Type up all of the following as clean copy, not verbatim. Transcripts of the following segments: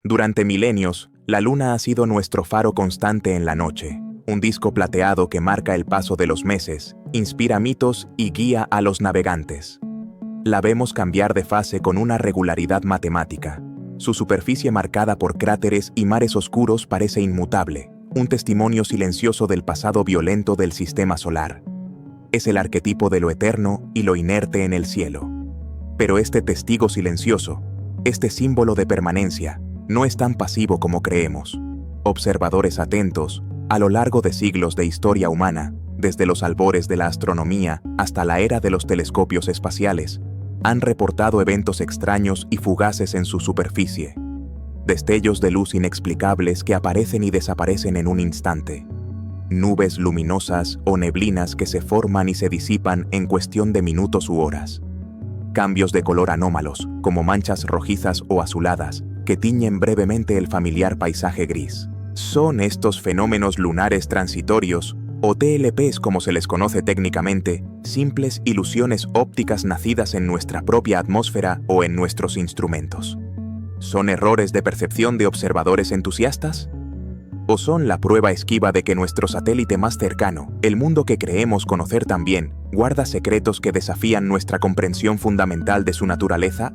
Durante milenios, la luna ha sido nuestro faro constante en la noche, un disco plateado que marca el paso de los meses, inspira mitos y guía a los navegantes. La vemos cambiar de fase con una regularidad matemática. Su superficie marcada por cráteres y mares oscuros parece inmutable, un testimonio silencioso del pasado violento del sistema solar. Es el arquetipo de lo eterno y lo inerte en el cielo. Pero este testigo silencioso, este símbolo de permanencia, no es tan pasivo como creemos. Observadores atentos, a lo largo de siglos de historia humana, desde los albores de la astronomía hasta la era de los telescopios espaciales, han reportado eventos extraños y fugaces en su superficie. Destellos de luz inexplicables que aparecen y desaparecen en un instante. Nubes luminosas o neblinas que se forman y se disipan en cuestión de minutos u horas. Cambios de color anómalos, como manchas rojizas o azuladas, que tiñen brevemente el familiar paisaje gris. Son estos fenómenos lunares transitorios, o TLPs como se les conoce técnicamente, simples ilusiones ópticas nacidas en nuestra propia atmósfera o en nuestros instrumentos. ¿Son errores de percepción de observadores entusiastas? ¿O son la prueba esquiva de que nuestro satélite más cercano, el mundo que creemos conocer también, guarda secretos que desafían nuestra comprensión fundamental de su naturaleza?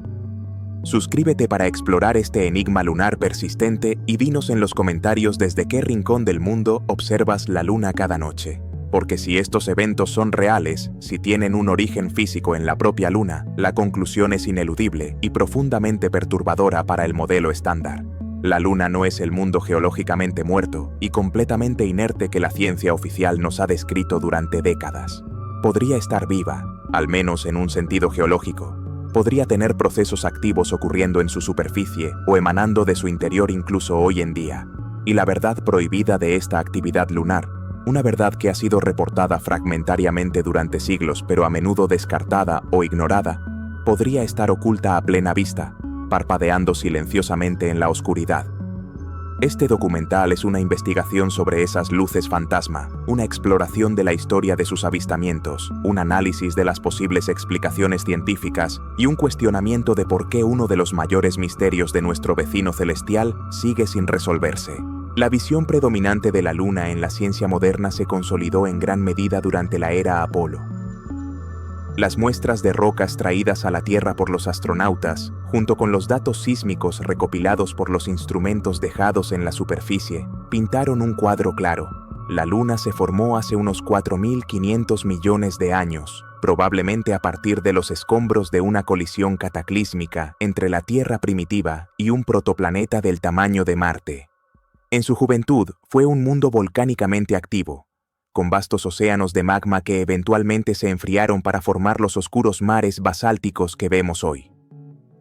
Suscríbete para explorar este enigma lunar persistente y dinos en los comentarios desde qué rincón del mundo observas la luna cada noche. Porque si estos eventos son reales, si tienen un origen físico en la propia luna, la conclusión es ineludible y profundamente perturbadora para el modelo estándar. La luna no es el mundo geológicamente muerto y completamente inerte que la ciencia oficial nos ha descrito durante décadas. Podría estar viva, al menos en un sentido geológico. Podría tener procesos activos ocurriendo en su superficie o emanando de su interior incluso hoy en día. Y la verdad prohibida de esta actividad lunar, una verdad que ha sido reportada fragmentariamente durante siglos pero a menudo descartada o ignorada, podría estar oculta a plena vista, parpadeando silenciosamente en la oscuridad. Este documental es una investigación sobre esas luces fantasma, una exploración de la historia de sus avistamientos, un análisis de las posibles explicaciones científicas y un cuestionamiento de por qué uno de los mayores misterios de nuestro vecino celestial sigue sin resolverse. La visión predominante de la luna en la ciencia moderna se consolidó en gran medida durante la era Apolo. Las muestras de rocas traídas a la Tierra por los astronautas, junto con los datos sísmicos recopilados por los instrumentos dejados en la superficie, pintaron un cuadro claro. La Luna se formó hace unos 4.500 millones de años, probablemente a partir de los escombros de una colisión cataclísmica entre la Tierra primitiva y un protoplaneta del tamaño de Marte. En su juventud fue un mundo volcánicamente activo, con vastos océanos de magma que eventualmente se enfriaron para formar los oscuros mares basálticos que vemos hoy.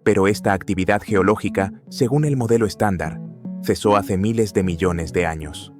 Pero esta actividad geológica, según el modelo estándar, cesó hace miles de millones de años.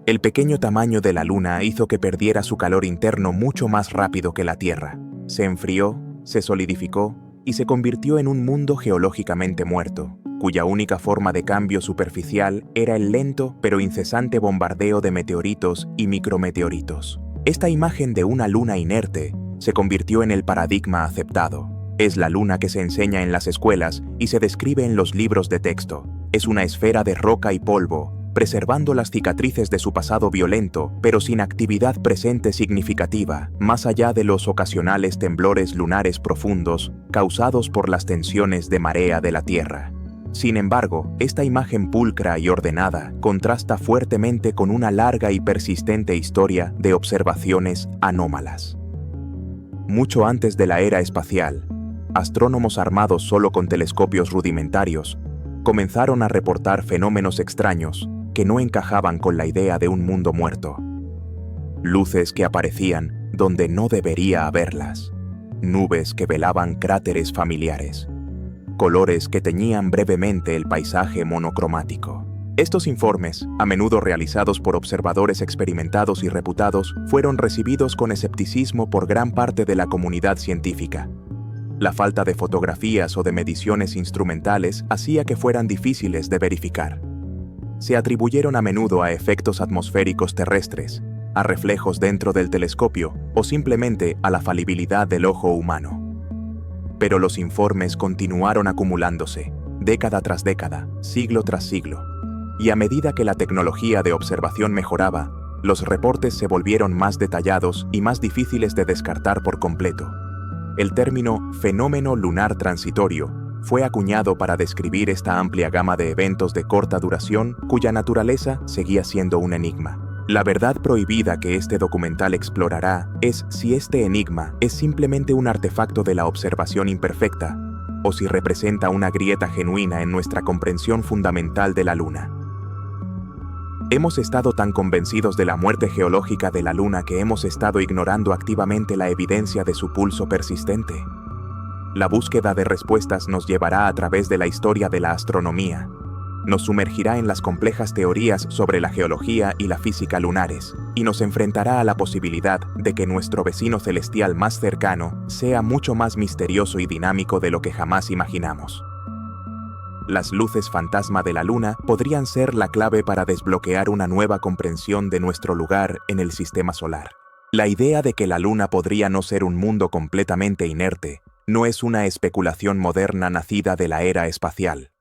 El pequeño tamaño de la Luna hizo que perdiera su calor interno mucho más rápido que la Tierra. Se enfrió, se solidificó y se convirtió en un mundo geológicamente muerto, cuya única forma de cambio superficial era el lento pero incesante bombardeo de meteoritos y micrometeoritos. Esta imagen de una luna inerte se convirtió en el paradigma aceptado. Es la luna que se enseña en las escuelas y se describe en los libros de texto. Es una esfera de roca y polvo, preservando las cicatrices de su pasado violento, pero sin actividad presente significativa, más allá de los ocasionales temblores lunares profundos causados por las tensiones de marea de la Tierra. Sin embargo, esta imagen pulcra y ordenada contrasta fuertemente con una larga y persistente historia de observaciones anómalas. Mucho antes de la era espacial, astrónomos armados solo con telescopios rudimentarios comenzaron a reportar fenómenos extraños que no encajaban con la idea de un mundo muerto. Luces que aparecían donde no debería haberlas, nubes que velaban cráteres familiares, colores que teñían brevemente el paisaje monocromático. Estos informes, a menudo realizados por observadores experimentados y reputados, fueron recibidos con escepticismo por gran parte de la comunidad científica. La falta de fotografías o de mediciones instrumentales hacía que fueran difíciles de verificar. Se atribuyeron a menudo a efectos atmosféricos terrestres, a reflejos dentro del telescopio o simplemente a la falibilidad del ojo humano. Pero los informes continuaron acumulándose, década tras década, siglo tras siglo. Y a medida que la tecnología de observación mejoraba, los reportes se volvieron más detallados y más difíciles de descartar por completo. El término fenómeno lunar transitorio fue acuñado para describir esta amplia gama de eventos de corta duración cuya naturaleza seguía siendo un enigma. La verdad prohibida que este documental explorará es si este enigma es simplemente un artefacto de la observación imperfecta o si representa una grieta genuina en nuestra comprensión fundamental de la Luna. Hemos estado tan convencidos de la muerte geológica de la Luna que hemos estado ignorando activamente la evidencia de su pulso persistente. La búsqueda de respuestas nos llevará a través de la historia de la astronomía. Nos sumergirá en las complejas teorías sobre la geología y la física lunares, y nos enfrentará a la posibilidad de que nuestro vecino celestial más cercano sea mucho más misterioso y dinámico de lo que jamás imaginamos. Las luces fantasma de la Luna podrían ser la clave para desbloquear una nueva comprensión de nuestro lugar en el sistema solar. La idea de que la Luna podría no ser un mundo completamente inerte no es una especulación moderna nacida de la era espacial.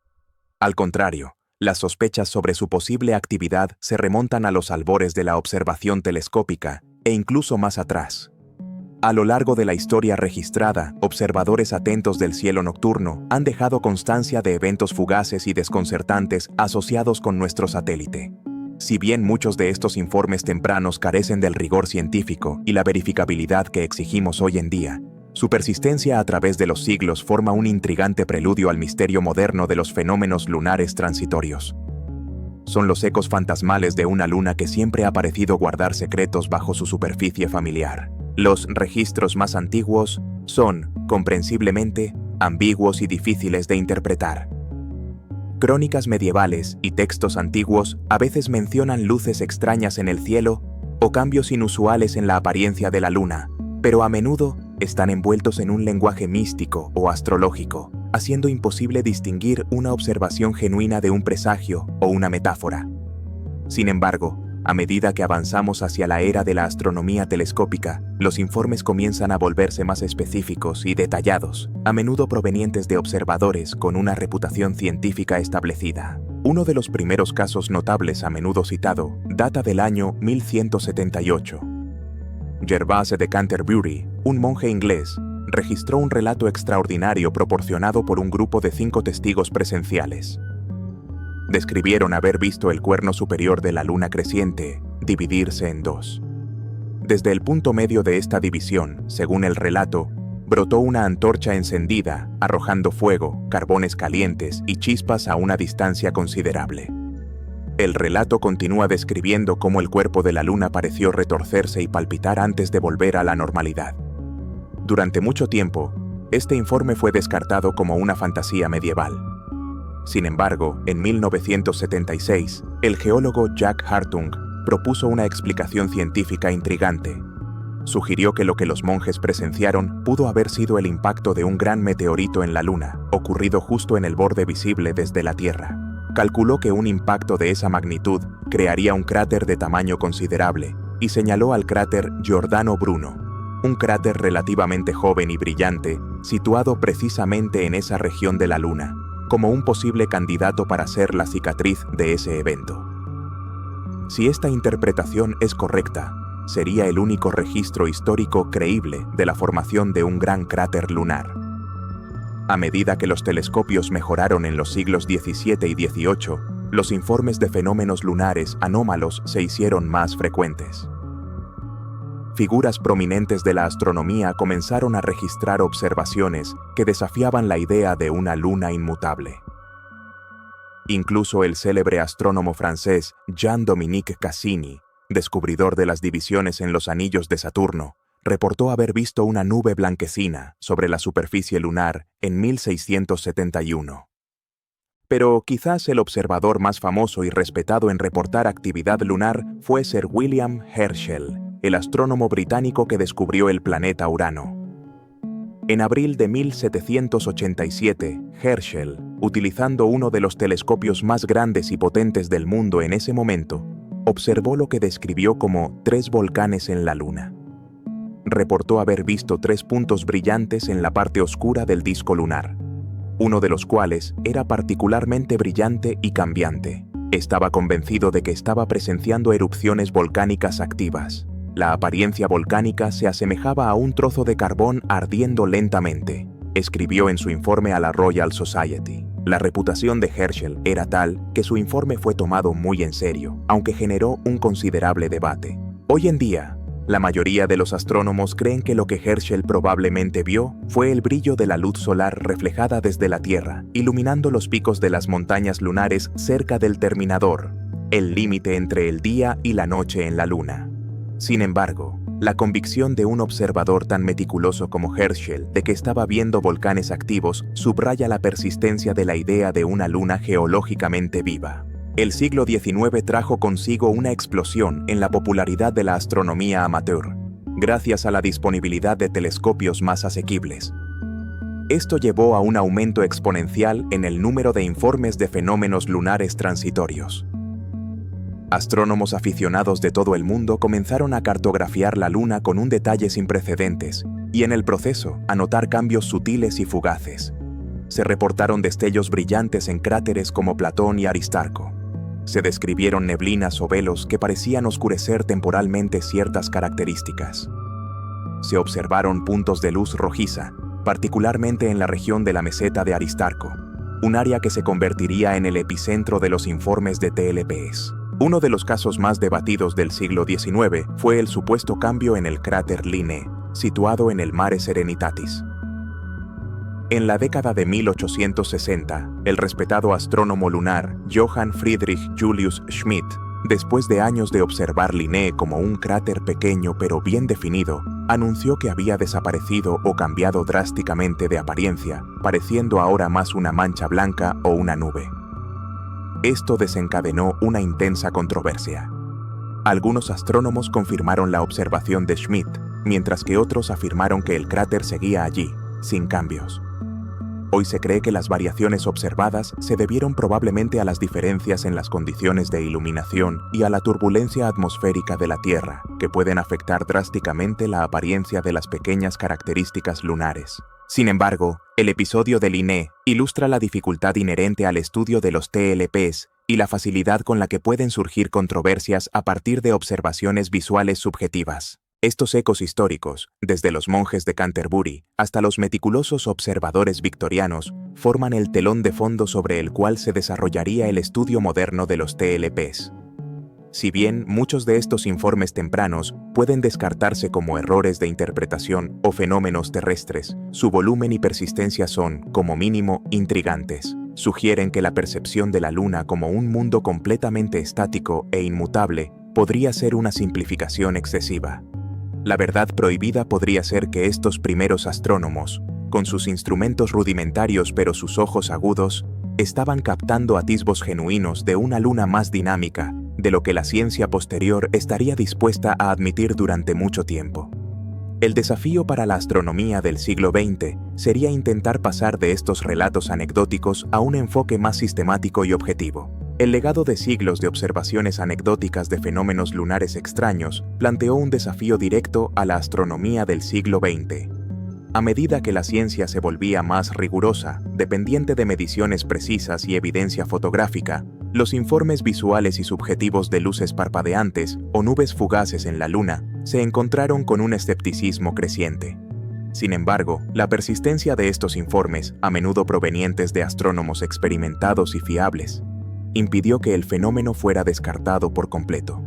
Al contrario, las sospechas sobre su posible actividad se remontan a los albores de la observación telescópica e incluso más atrás. A lo largo de la historia registrada, observadores atentos del cielo nocturno han dejado constancia de eventos fugaces y desconcertantes asociados con nuestro satélite. Si bien muchos de estos informes tempranos carecen del rigor científico y la verificabilidad que exigimos hoy en día, su persistencia a través de los siglos forma un intrigante preludio al misterio moderno de los fenómenos lunares transitorios. Son los ecos fantasmales de una luna que siempre ha parecido guardar secretos bajo su superficie familiar. Los registros más antiguos son, comprensiblemente, ambiguos y difíciles de interpretar. Crónicas medievales y textos antiguos a veces mencionan luces extrañas en el cielo o cambios inusuales en la apariencia de la luna, pero a menudo están envueltos en un lenguaje místico o astrológico, haciendo imposible distinguir una observación genuina de un presagio o una metáfora. Sin embargo, a medida que avanzamos hacia la era de la astronomía telescópica, los informes comienzan a volverse más específicos y detallados, a menudo provenientes de observadores con una reputación científica establecida. Uno de los primeros casos notables a menudo citado data del año 1178. Gervase de Canterbury, un monje inglés, registró un relato extraordinario proporcionado por un grupo de 5 testigos presenciales. Describieron haber visto el cuerno superior de la luna creciente dividirse en 2. Desde el punto medio de esta división, según el relato, brotó una antorcha encendida, arrojando fuego, carbones calientes y chispas a una distancia considerable. El relato continúa describiendo cómo el cuerpo de la luna pareció retorcerse y palpitar antes de volver a la normalidad. Durante mucho tiempo, este informe fue descartado como una fantasía medieval. Sin embargo, en 1976, el geólogo Jack Hartung propuso una explicación científica intrigante. Sugirió que lo que los monjes presenciaron pudo haber sido el impacto de un gran meteorito en la Luna, ocurrido justo en el borde visible desde la Tierra. Calculó que un impacto de esa magnitud crearía un cráter de tamaño considerable y señaló al cráter Giordano Bruno, un cráter relativamente joven y brillante, situado precisamente en esa región de la Luna, como un posible candidato para ser la cicatriz de ese evento. Si esta interpretación es correcta, sería el único registro histórico creíble de la formación de un gran cráter lunar. A medida que los telescopios mejoraron en los siglos XVII y XVIII, los informes de fenómenos lunares anómalos se hicieron más frecuentes. Figuras prominentes de la astronomía comenzaron a registrar observaciones que desafiaban la idea de una luna inmutable. Incluso el célebre astrónomo francés Jean-Dominique Cassini, descubridor de las divisiones en los anillos de Saturno, reportó haber visto una nube blanquecina sobre la superficie lunar en 1671. Pero quizás el observador más famoso y respetado en reportar actividad lunar fue Sir William Herschel, el astrónomo británico que descubrió el planeta Urano. En abril de 1787, Herschel, utilizando uno de los telescopios más grandes y potentes del mundo en ese momento, observó lo que describió como 3 volcanes en la Luna. Reportó haber visto 3 puntos brillantes en la parte oscura del disco lunar. uno de los cuales era particularmente brillante y cambiante. Estaba convencido de que estaba presenciando erupciones volcánicas activas. La apariencia volcánica se asemejaba a un trozo de carbón ardiendo lentamente, escribió en su informe a la Royal Society. La reputación de Herschel era tal que su informe fue tomado muy en serio, aunque generó un considerable debate. Hoy en día, la mayoría de los astrónomos creen que lo que Herschel probablemente vio fue el brillo de la luz solar reflejada desde la Tierra, iluminando los picos de las montañas lunares cerca del terminador, el límite entre el día y la noche en la Luna. Sin embargo, la convicción de un observador tan meticuloso como Herschel de que estaba viendo volcanes activos subraya la persistencia de la idea de una luna geológicamente viva. El siglo XIX trajo consigo una explosión en la popularidad de la astronomía amateur, gracias a la disponibilidad de telescopios más asequibles. Esto llevó a un aumento exponencial en el número de informes de fenómenos lunares transitorios. Astrónomos aficionados de todo el mundo comenzaron a cartografiar la Luna con un detalle sin precedentes y en el proceso a notar cambios sutiles y fugaces. Se reportaron destellos brillantes en cráteres como Platón y Aristarco. Se describieron neblinas o velos que parecían oscurecer temporalmente ciertas características. Se observaron puntos de luz rojiza, particularmente en la región de la meseta de Aristarco, un área que se convertiría en el epicentro de los informes de TLPS. Uno de los casos más debatidos del siglo XIX fue el supuesto cambio en el cráter Linné, situado en el Mare Serenitatis. En la década de 1860, el respetado astrónomo lunar Johann Friedrich Julius Schmidt, después de años de observar Linné como un cráter pequeño pero bien definido, anunció que había desaparecido o cambiado drásticamente de apariencia, pareciendo ahora más una mancha blanca o una nube. Esto desencadenó una intensa controversia. Algunos astrónomos confirmaron la observación de Schmidt, mientras que otros afirmaron que el cráter seguía allí, sin cambios. Hoy se cree que las variaciones observadas se debieron probablemente a las diferencias en las condiciones de iluminación y a la turbulencia atmosférica de la Tierra, que pueden afectar drásticamente la apariencia de las pequeñas características lunares. Sin embargo, el episodio de Linné ilustra la dificultad inherente al estudio de los TLPs y la facilidad con la que pueden surgir controversias a partir de observaciones visuales subjetivas. Estos ecos históricos, desde los monjes de Canterbury hasta los meticulosos observadores victorianos, forman el telón de fondo sobre el cual se desarrollaría el estudio moderno de los TLPs. Si bien muchos de estos informes tempranos pueden descartarse como errores de interpretación o fenómenos terrestres, su volumen y persistencia son, como mínimo, intrigantes. Sugieren que la percepción de la Luna como un mundo completamente estático e inmutable podría ser una simplificación excesiva. La verdad prohibida podría ser que estos primeros astrónomos, con sus instrumentos rudimentarios pero sus ojos agudos, estaban captando atisbos genuinos de una Luna más dinámica de lo que la ciencia posterior estaría dispuesta a admitir durante mucho tiempo. El desafío para la astronomía del siglo XX sería intentar pasar de estos relatos anecdóticos a un enfoque más sistemático y objetivo. El legado de siglos de observaciones anecdóticas de fenómenos lunares extraños planteó un desafío directo a la astronomía del siglo XX. A medida que la ciencia se volvía más rigurosa, dependiente de mediciones precisas y evidencia fotográfica, los informes visuales y subjetivos de luces parpadeantes o nubes fugaces en la Luna se encontraron con un escepticismo creciente. Sin embargo, la persistencia de estos informes, a menudo provenientes de astrónomos experimentados y fiables, impidió que el fenómeno fuera descartado por completo.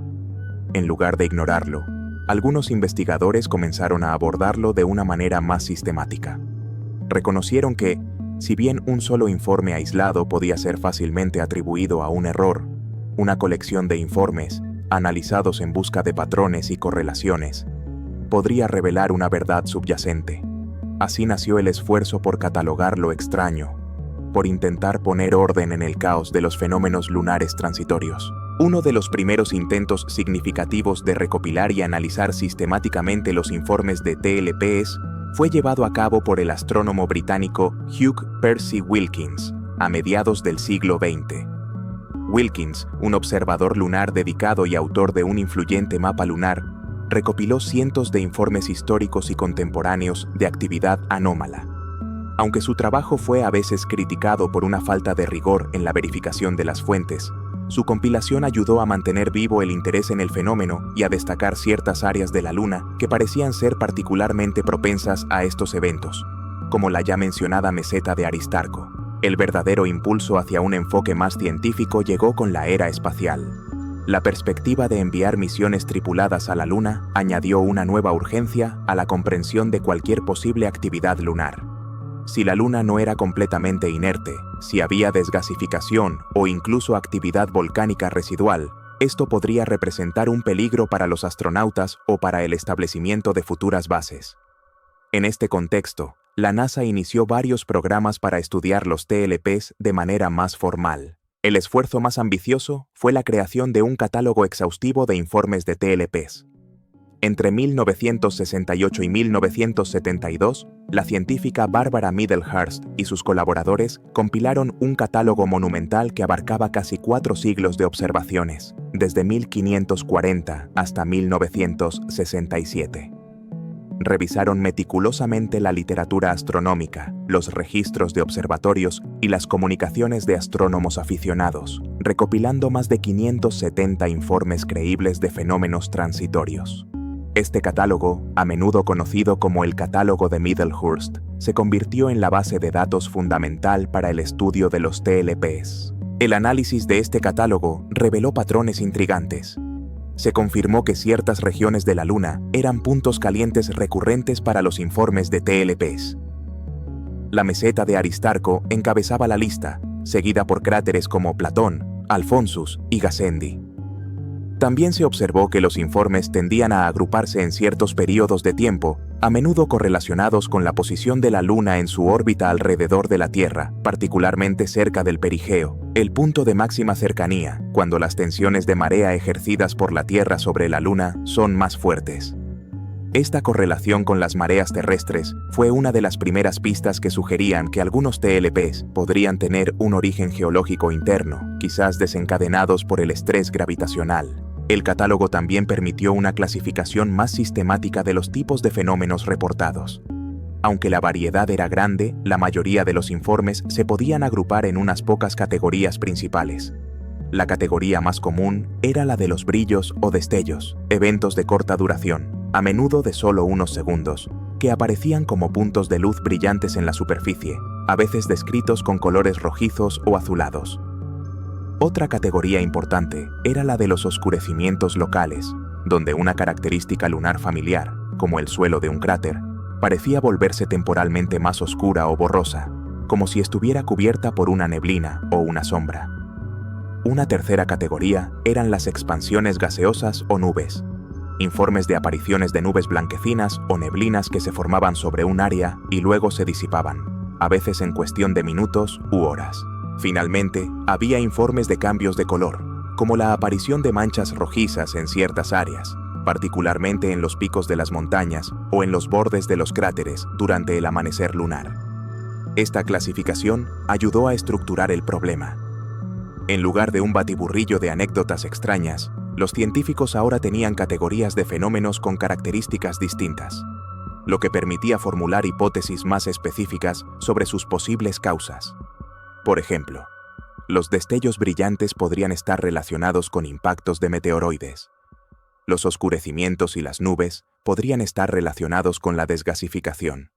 En lugar de ignorarlo, algunos investigadores comenzaron a abordarlo de una manera más sistemática. Reconocieron que, si bien un solo informe aislado podía ser fácilmente atribuido a un error, una colección de informes, analizados en busca de patrones y correlaciones, podría revelar una verdad subyacente. Así nació el esfuerzo por catalogar lo extraño, por intentar poner orden en el caos de los fenómenos lunares transitorios. Uno de los primeros intentos significativos de recopilar y analizar sistemáticamente los informes de TLPs fue llevado a cabo por el astrónomo británico Hugh Percy Wilkins a mediados del siglo XX. Wilkins, un observador lunar dedicado y autor de un influyente mapa lunar, recopiló cientos de informes históricos y contemporáneos de actividad anómala. Aunque su trabajo fue a veces criticado por una falta de rigor en la verificación de las fuentes, su compilación ayudó a mantener vivo el interés en el fenómeno y a destacar ciertas áreas de la Luna que parecían ser particularmente propensas a estos eventos, como la ya mencionada meseta de Aristarco. El verdadero impulso hacia un enfoque más científico llegó con la era espacial. La perspectiva de enviar misiones tripuladas a la Luna añadió una nueva urgencia a la comprensión de cualquier posible actividad lunar. Si la Luna no era completamente inerte, si había desgasificación o incluso actividad volcánica residual, esto podría representar un peligro para los astronautas o para el establecimiento de futuras bases. En este contexto, la NASA inició varios programas para estudiar los TLPs de manera más formal. El esfuerzo más ambicioso fue la creación de un catálogo exhaustivo de informes de TLPs. Entre 1968 y 1972, la científica Barbara Middlehurst y sus colaboradores compilaron un catálogo monumental que abarcaba casi 4 siglos de observaciones, desde 1540 hasta 1967. Revisaron meticulosamente la literatura astronómica, los registros de observatorios y las comunicaciones de astrónomos aficionados, recopilando más de 570 informes creíbles de fenómenos transitorios. Este catálogo, a menudo conocido como el Catálogo de Middlehurst, se convirtió en la base de datos fundamental para el estudio de los TLPs. El análisis de este catálogo reveló patrones intrigantes. Se confirmó que ciertas regiones de la Luna eran puntos calientes recurrentes para los informes de TLPs. La meseta de Aristarco encabezaba la lista, seguida por cráteres como Platón, Alphonsus y Gassendi. También se observó que los informes tendían a agruparse en ciertos periodos de tiempo, a menudo correlacionados con la posición de la Luna en su órbita alrededor de la Tierra, particularmente cerca del perigeo, el punto de máxima cercanía, cuando las tensiones de marea ejercidas por la Tierra sobre la Luna son más fuertes. Esta correlación con las mareas terrestres fue una de las primeras pistas que sugerían que algunos TLPs podrían tener un origen geológico interno, quizás desencadenados por el estrés gravitacional. El catálogo también permitió una clasificación más sistemática de los tipos de fenómenos reportados. Aunque la variedad era grande, la mayoría de los informes se podían agrupar en unas pocas categorías principales. La categoría más común era la de los brillos o destellos, eventos de corta duración, a menudo de solo unos segundos, que aparecían como puntos de luz brillantes en la superficie, a veces descritos con colores rojizos o azulados. Otra categoría importante era la de los oscurecimientos locales, donde una característica lunar familiar, como el suelo de un cráter, parecía volverse temporalmente más oscura o borrosa, como si estuviera cubierta por una neblina o una sombra. Una tercera categoría eran las expansiones gaseosas o nubes, informes de apariciones de nubes blanquecinas o neblinas que se formaban sobre un área y luego se disipaban, a veces en cuestión de minutos u horas. Finalmente, había informes de cambios de color, como la aparición de manchas rojizas en ciertas áreas, particularmente en los picos de las montañas o en los bordes de los cráteres durante el amanecer lunar. Esta clasificación ayudó a estructurar el problema. En lugar de un batiburrillo de anécdotas extrañas, los científicos ahora tenían categorías de fenómenos con características distintas, lo que permitía formular hipótesis más específicas sobre sus posibles causas. Por ejemplo, los destellos brillantes podrían estar relacionados con impactos de meteoroides. Los oscurecimientos y las nubes podrían estar relacionados con la desgasificación.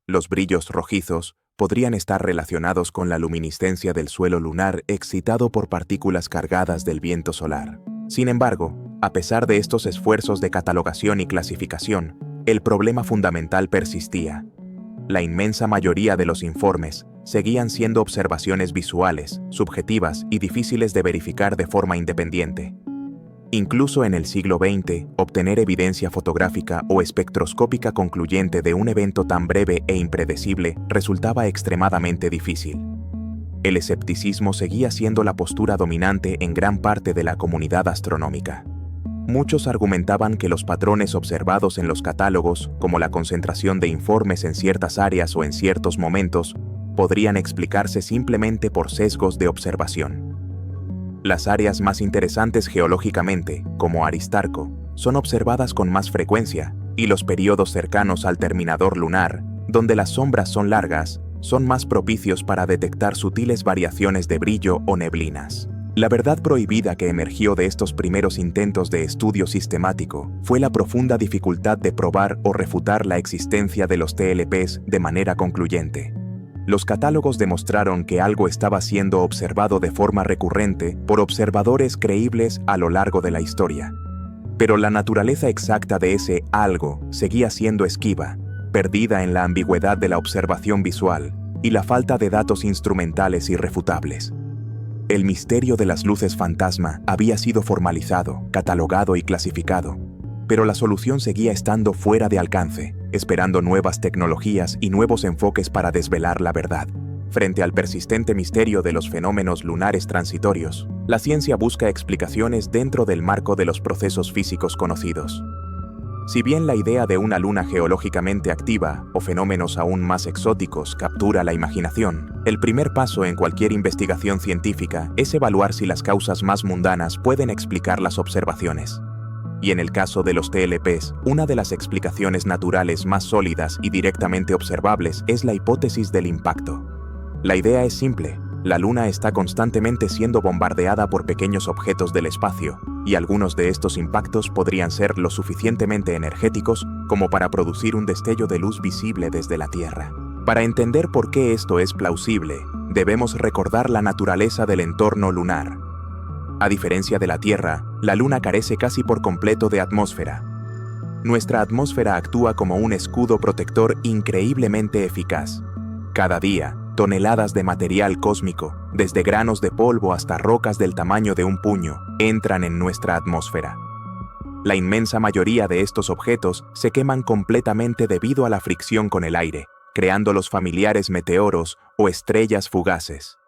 Los brillos rojizos podrían estar relacionados con la luminiscencia del suelo lunar excitado por partículas cargadas del viento solar. Sin embargo, a pesar de estos esfuerzos de catalogación y clasificación, el problema fundamental persistía. La inmensa mayoría de los informes seguían siendo observaciones visuales, subjetivas y difíciles de verificar de forma independiente. Incluso en el siglo XX, obtener evidencia fotográfica o espectroscópica concluyente de un evento tan breve e impredecible resultaba extremadamente difícil. El escepticismo seguía siendo la postura dominante en gran parte de la comunidad astronómica. Muchos argumentaban que los patrones observados en los catálogos, como la concentración de informes en ciertas áreas o en ciertos momentos, podrían explicarse simplemente por sesgos de observación. Las áreas más interesantes geológicamente, como Aristarco, son observadas con más frecuencia, y los periodos cercanos al terminador lunar, donde las sombras son largas, son más propicios para detectar sutiles variaciones de brillo o neblinas. La verdad prohibida que emergió de estos primeros intentos de estudio sistemático fue la profunda dificultad de probar o refutar la existencia de los TLPs de manera concluyente. Los catálogos demostraron que algo estaba siendo observado de forma recurrente por observadores creíbles a lo largo de la historia. Pero la naturaleza exacta de ese algo seguía siendo esquiva, perdida en la ambigüedad de la observación visual y la falta de datos instrumentales irrefutables. El misterio de las luces fantasma había sido formalizado, catalogado y clasificado, pero la solución seguía estando fuera de alcance, esperando nuevas tecnologías y nuevos enfoques para desvelar la verdad. Frente al persistente misterio de los fenómenos lunares transitorios, la ciencia busca explicaciones dentro del marco de los procesos físicos conocidos. Si bien la idea de una luna geológicamente activa o fenómenos aún más exóticos captura la imaginación, el primer paso en cualquier investigación científica es evaluar si las causas más mundanas pueden explicar las observaciones. Y en el caso de los TLPs, una de las explicaciones naturales más sólidas y directamente observables es la hipótesis del impacto. La idea es simple: la Luna está constantemente siendo bombardeada por pequeños objetos del espacio, y algunos de estos impactos podrían ser lo suficientemente energéticos como para producir un destello de luz visible desde la Tierra. Para entender por qué esto es plausible, debemos recordar la naturaleza del entorno lunar. A diferencia de la Tierra, la Luna carece casi por completo de atmósfera. Nuestra atmósfera actúa como un escudo protector increíblemente eficaz. Cada día, toneladas de material cósmico, desde granos de polvo hasta rocas del tamaño de un puño, entran en nuestra atmósfera. La inmensa mayoría de estos objetos se queman completamente debido a la fricción con el aire, creando los familiares meteoros o estrellas fugaces.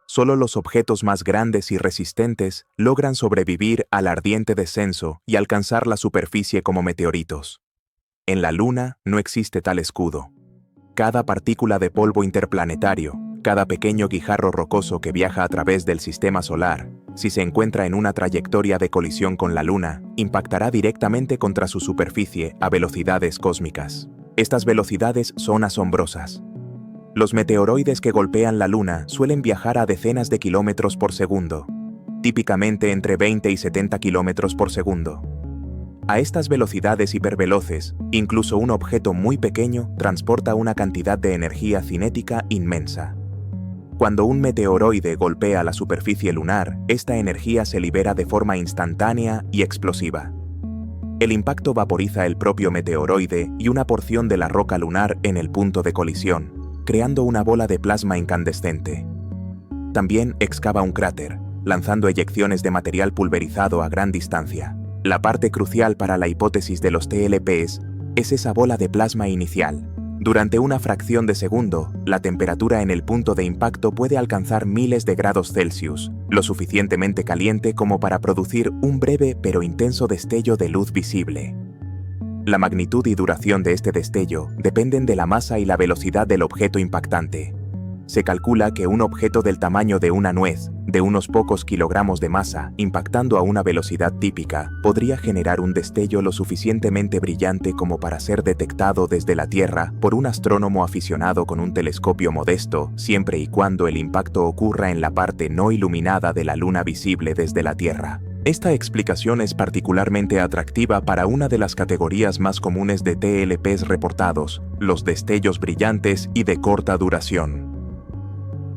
Solo los objetos más grandes y resistentes logran sobrevivir al ardiente descenso y alcanzar la superficie como meteoritos. En la Luna no existe tal escudo. Cada partícula de polvo interplanetario, cada pequeño guijarro rocoso que viaja a través del sistema solar, si se encuentra en una trayectoria de colisión con la Luna, impactará directamente contra su superficie a velocidades cósmicas. Estas velocidades son asombrosas. Los meteoroides que golpean la Luna suelen viajar a decenas de kilómetros por segundo, típicamente entre 20 y 70 kilómetros por segundo. A estas velocidades hiperveloces, incluso un objeto muy pequeño transporta una cantidad de energía cinética inmensa. Cuando un meteoroide golpea la superficie lunar, esta energía se libera de forma instantánea y explosiva. El impacto vaporiza el propio meteoroide y una porción de la roca lunar en el punto de colisión, creando una bola de plasma incandescente. También excava un cráter, lanzando eyecciones de material pulverizado a gran distancia. La parte crucial para la hipótesis de los TLPs es esa bola de plasma inicial. Durante una fracción de segundo, la temperatura en el punto de impacto puede alcanzar miles de grados Celsius, lo suficientemente caliente como para producir un breve pero intenso destello de luz visible. La magnitud y duración de este destello dependen de la masa y la velocidad del objeto impactante. Se calcula que un objeto del tamaño de una nuez, de unos pocos kilogramos de masa, impactando a una velocidad típica, podría generar un destello lo suficientemente brillante como para ser detectado desde la Tierra por un astrónomo aficionado con un telescopio modesto, siempre y cuando el impacto ocurra en la parte no iluminada de la Luna visible desde la Tierra. Esta explicación es particularmente atractiva para una de las categorías más comunes de TLPs reportados, los destellos brillantes y de corta duración.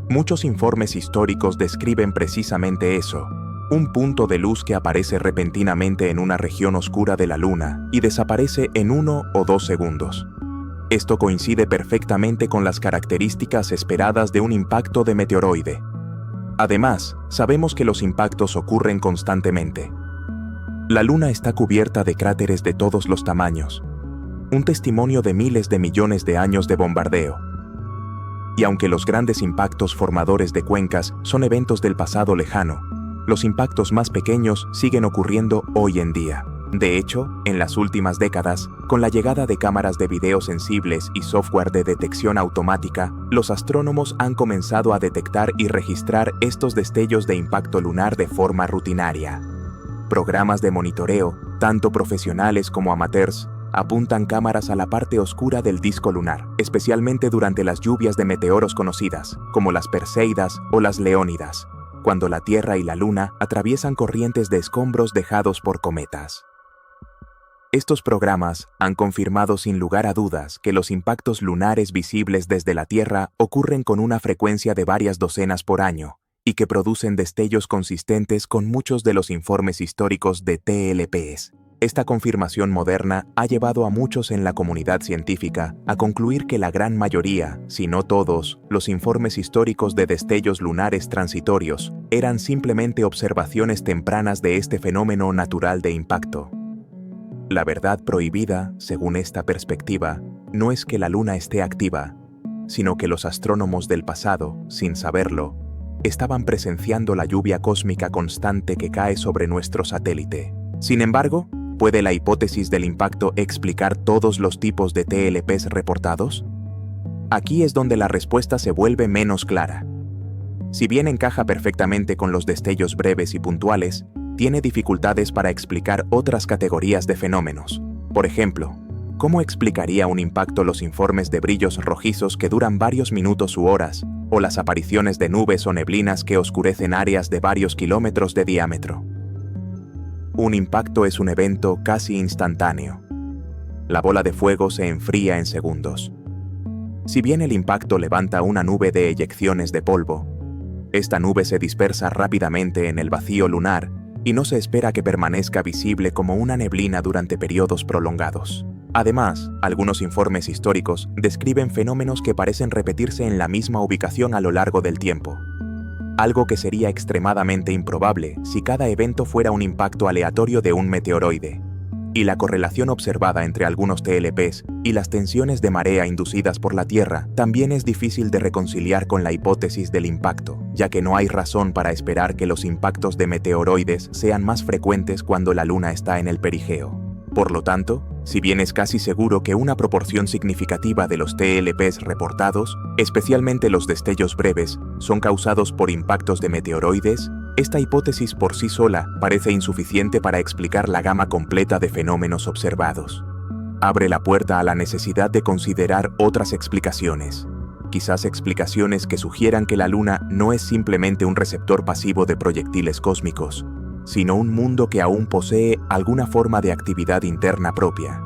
Muchos informes históricos describen precisamente eso, un punto de luz que aparece repentinamente en una región oscura de la Luna y desaparece en 1 o 2 segundos. Esto coincide perfectamente con las características esperadas de un impacto de meteoroide. Además, sabemos que los impactos ocurren constantemente. La Luna está cubierta de cráteres de todos los tamaños, un testimonio de miles de millones de años de bombardeo. Y aunque los grandes impactos formadores de cuencas son eventos del pasado lejano, los impactos más pequeños siguen ocurriendo hoy en día. De hecho, en las últimas décadas, con la llegada de cámaras de video sensibles y software de detección automática, los astrónomos han comenzado a detectar y registrar estos destellos de impacto lunar de forma rutinaria. Programas de monitoreo, tanto profesionales como amateurs, apuntan cámaras a la parte oscura del disco lunar, especialmente durante las lluvias de meteoros conocidas, como las Perseidas o las Leónidas, cuando la Tierra y la Luna atraviesan corrientes de escombros dejados por cometas. Estos programas han confirmado sin lugar a dudas que los impactos lunares visibles desde la Tierra ocurren con una frecuencia de varias docenas por año y que producen destellos consistentes con muchos de los informes históricos de TLPs. Esta confirmación moderna ha llevado a muchos en la comunidad científica a concluir que la gran mayoría, si no todos, los informes históricos de destellos lunares transitorios eran simplemente observaciones tempranas de este fenómeno natural de impacto. La verdad prohibida, según esta perspectiva, no es que la Luna esté activa, sino que los astrónomos del pasado, sin saberlo, estaban presenciando la lluvia cósmica constante que cae sobre nuestro satélite. Sin embargo, ¿puede la hipótesis del impacto explicar todos los tipos de TLPs reportados? Aquí es donde la respuesta se vuelve menos clara. Si bien encaja perfectamente con los destellos breves y puntuales, tiene dificultades para explicar otras categorías de fenómenos. Por ejemplo, ¿cómo explicaría un impacto los informes de brillos rojizos que duran varios minutos u horas, o las apariciones de nubes o neblinas que oscurecen áreas de varios kilómetros de diámetro? Un impacto es un evento casi instantáneo. La bola de fuego se enfría en segundos. Si bien el impacto levanta una nube de eyecciones de polvo, esta nube se dispersa rápidamente en el vacío lunar y no se espera que permanezca visible como una neblina durante periodos prolongados. Además, algunos informes históricos describen fenómenos que parecen repetirse en la misma ubicación a lo largo del tiempo, algo que sería extremadamente improbable si cada evento fuera un impacto aleatorio de un meteoroide. Y la correlación observada entre algunos TLPs y las tensiones de marea inducidas por la Tierra también es difícil de reconciliar con la hipótesis del impacto, ya que no hay razón para esperar que los impactos de meteoroides sean más frecuentes cuando la Luna está en el perigeo. Por lo tanto, si bien es casi seguro que una proporción significativa de los TLPs reportados, especialmente los destellos breves, son causados por impactos de meteoroides, esta hipótesis por sí sola parece insuficiente para explicar la gama completa de fenómenos observados. Abre la puerta a la necesidad de considerar otras explicaciones, quizás explicaciones que sugieran que la Luna no es simplemente un receptor pasivo de proyectiles cósmicos, sino un mundo que aún posee alguna forma de actividad interna propia.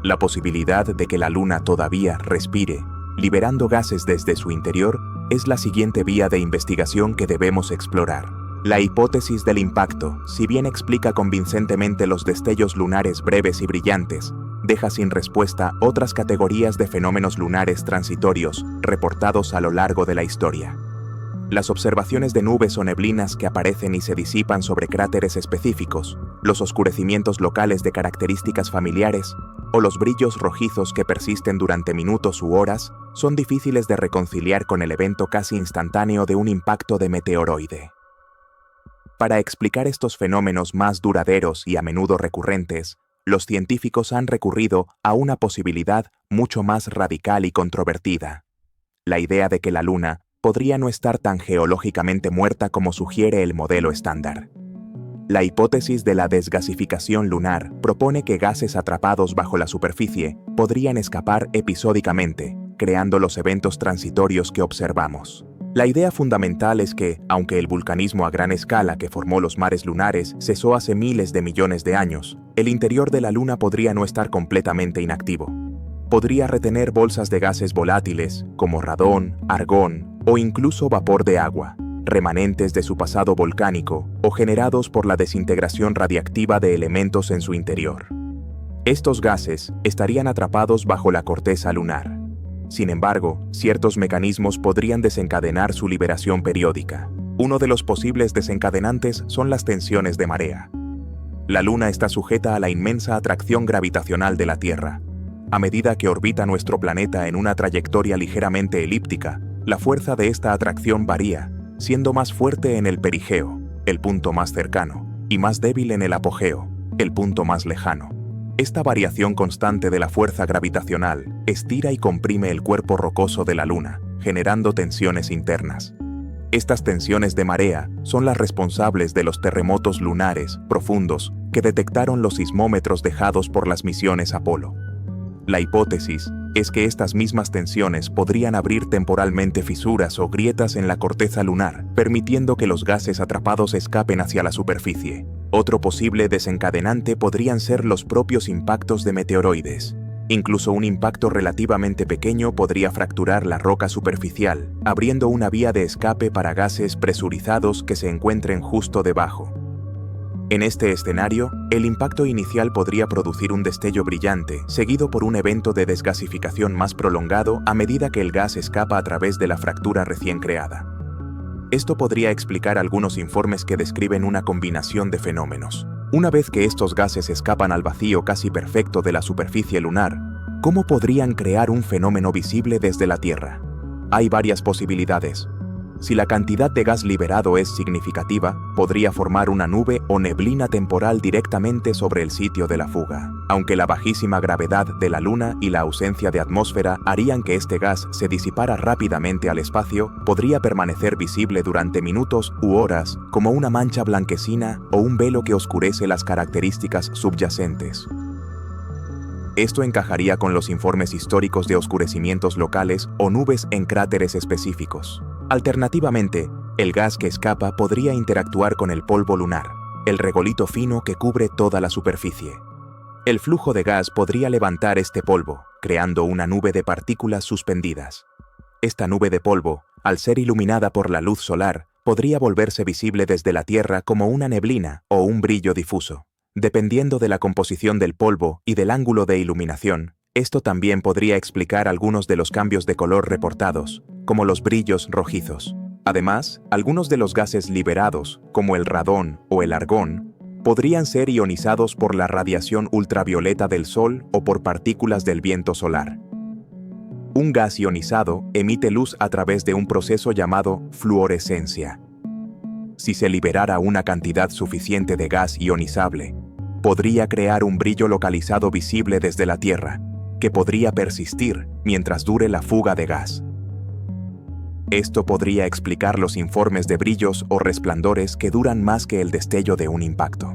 La posibilidad de que la Luna todavía respire, liberando gases desde su interior, es la siguiente vía de investigación que debemos explorar. La hipótesis del impacto, si bien explica convincentemente los destellos lunares breves y brillantes, deja sin respuesta otras categorías de fenómenos lunares transitorios reportados a lo largo de la historia. Las observaciones de nubes o neblinas que aparecen y se disipan sobre cráteres específicos, los oscurecimientos locales de características familiares o los brillos rojizos que persisten durante minutos u horas son difíciles de reconciliar con el evento casi instantáneo de un impacto de meteoroide. Para explicar estos fenómenos más duraderos y a menudo recurrentes, los científicos han recurrido a una posibilidad mucho más radical y controvertida: la idea de que la Luna podría no estar tan geológicamente muerta como sugiere el modelo estándar. La hipótesis de la desgasificación lunar propone que gases atrapados bajo la superficie podrían escapar episódicamente, creando los eventos transitorios que observamos. La idea fundamental es que, aunque el vulcanismo a gran escala que formó los mares lunares cesó hace miles de millones de años, el interior de la Luna podría no estar completamente inactivo. Podría retener bolsas de gases volátiles, como radón, argón o incluso vapor de agua, remanentes de su pasado volcánico o generados por la desintegración radiactiva de elementos en su interior. Estos gases estarían atrapados bajo la corteza lunar. Sin embargo, ciertos mecanismos podrían desencadenar su liberación periódica. Uno de los posibles desencadenantes son las tensiones de marea. La Luna está sujeta a la inmensa atracción gravitacional de la Tierra. A medida que orbita nuestro planeta en una trayectoria ligeramente elíptica, la fuerza de esta atracción varía, siendo más fuerte en el perigeo, el punto más cercano, y más débil en el apogeo, el punto más lejano. Esta variación constante de la fuerza gravitacional estira y comprime el cuerpo rocoso de la Luna, generando tensiones internas. Estas tensiones de marea son las responsables de los terremotos lunares profundos que detectaron los sismómetros dejados por las misiones Apolo. La hipótesis es que estas mismas tensiones podrían abrir temporalmente fisuras o grietas en la corteza lunar, permitiendo que los gases atrapados escapen hacia la superficie. Otro posible desencadenante podrían ser los propios impactos de meteoroides. Incluso un impacto relativamente pequeño podría fracturar la roca superficial, abriendo una vía de escape para gases presurizados que se encuentren justo debajo. En este escenario, el impacto inicial podría producir un destello brillante, seguido por un evento de desgasificación más prolongado a medida que el gas escapa a través de la fractura recién creada. Esto podría explicar algunos informes que describen una combinación de fenómenos. Una vez que estos gases escapan al vacío casi perfecto de la superficie lunar, ¿cómo podrían crear un fenómeno visible desde la Tierra? Hay varias posibilidades. Si la cantidad de gas liberado es significativa, podría formar una nube o neblina temporal directamente sobre el sitio de la fuga. Aunque la bajísima gravedad de la Luna y la ausencia de atmósfera harían que este gas se disipara rápidamente al espacio, podría permanecer visible durante minutos u horas como una mancha blanquecina o un velo que oscurece las características subyacentes. Esto encajaría con los informes históricos de oscurecimientos locales o nubes en cráteres específicos. Alternativamente, el gas que escapa podría interactuar con el polvo lunar, el regolito fino que cubre toda la superficie. El flujo de gas podría levantar este polvo, creando una nube de partículas suspendidas. Esta nube de polvo, al ser iluminada por la luz solar, podría volverse visible desde la Tierra como una neblina o un brillo difuso. Dependiendo de la composición del polvo y del ángulo de iluminación, esto también podría explicar algunos de los cambios de color reportados, como los brillos rojizos. Además, algunos de los gases liberados, como el radón o el argón, podrían ser ionizados por la radiación ultravioleta del Sol o por partículas del viento solar. Un gas ionizado emite luz a través de un proceso llamado fluorescencia. Si se liberara una cantidad suficiente de gas ionizable, podría crear un brillo localizado visible desde la Tierra, que podría persistir mientras dure la fuga de gas. Esto podría explicar los informes de brillos o resplandores que duran más que el destello de un impacto.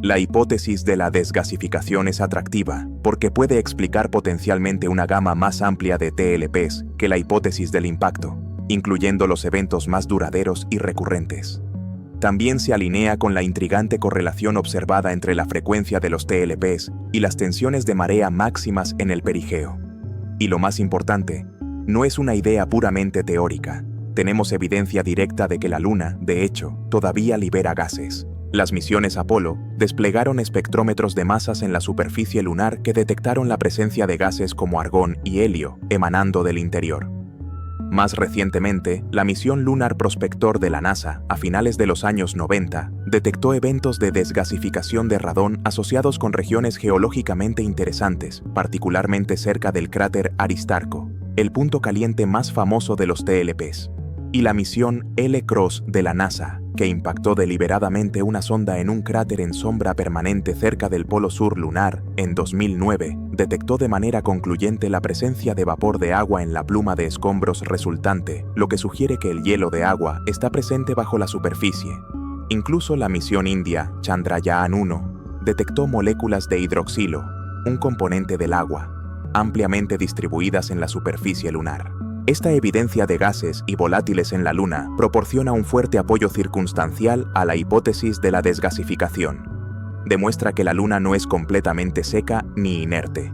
La hipótesis de la desgasificación es atractiva porque puede explicar potencialmente una gama más amplia de TLPs que la hipótesis del impacto, incluyendo los eventos más duraderos y recurrentes. También se alinea con la intrigante correlación observada entre la frecuencia de los TLPs y las tensiones de marea máximas en el perigeo. Y lo más importante, no es una idea puramente teórica. Tenemos evidencia directa de que la Luna, de hecho, todavía libera gases. Las misiones Apolo desplegaron espectrómetros de masas en la superficie lunar que detectaron la presencia de gases como argón y helio emanando del interior. Más recientemente, la misión Lunar Prospector de la NASA, a finales de los años 90, detectó eventos de desgasificación de radón asociados con regiones geológicamente interesantes, particularmente cerca del cráter Aristarco, el punto caliente más famoso de los TLPs. Y la misión L-CROSS de la NASA, que impactó deliberadamente una sonda en un cráter en sombra permanente cerca del polo sur lunar en 2009, detectó de manera concluyente la presencia de vapor de agua en la pluma de escombros resultante, lo que sugiere que el hielo de agua está presente bajo la superficie. Incluso la misión india Chandrayaan-1 detectó moléculas de hidroxilo, un componente del agua, ampliamente distribuidas en la superficie lunar. Esta evidencia de gases y volátiles en la Luna proporciona un fuerte apoyo circunstancial a la hipótesis de la desgasificación. Demuestra que la Luna no es completamente seca ni inerte.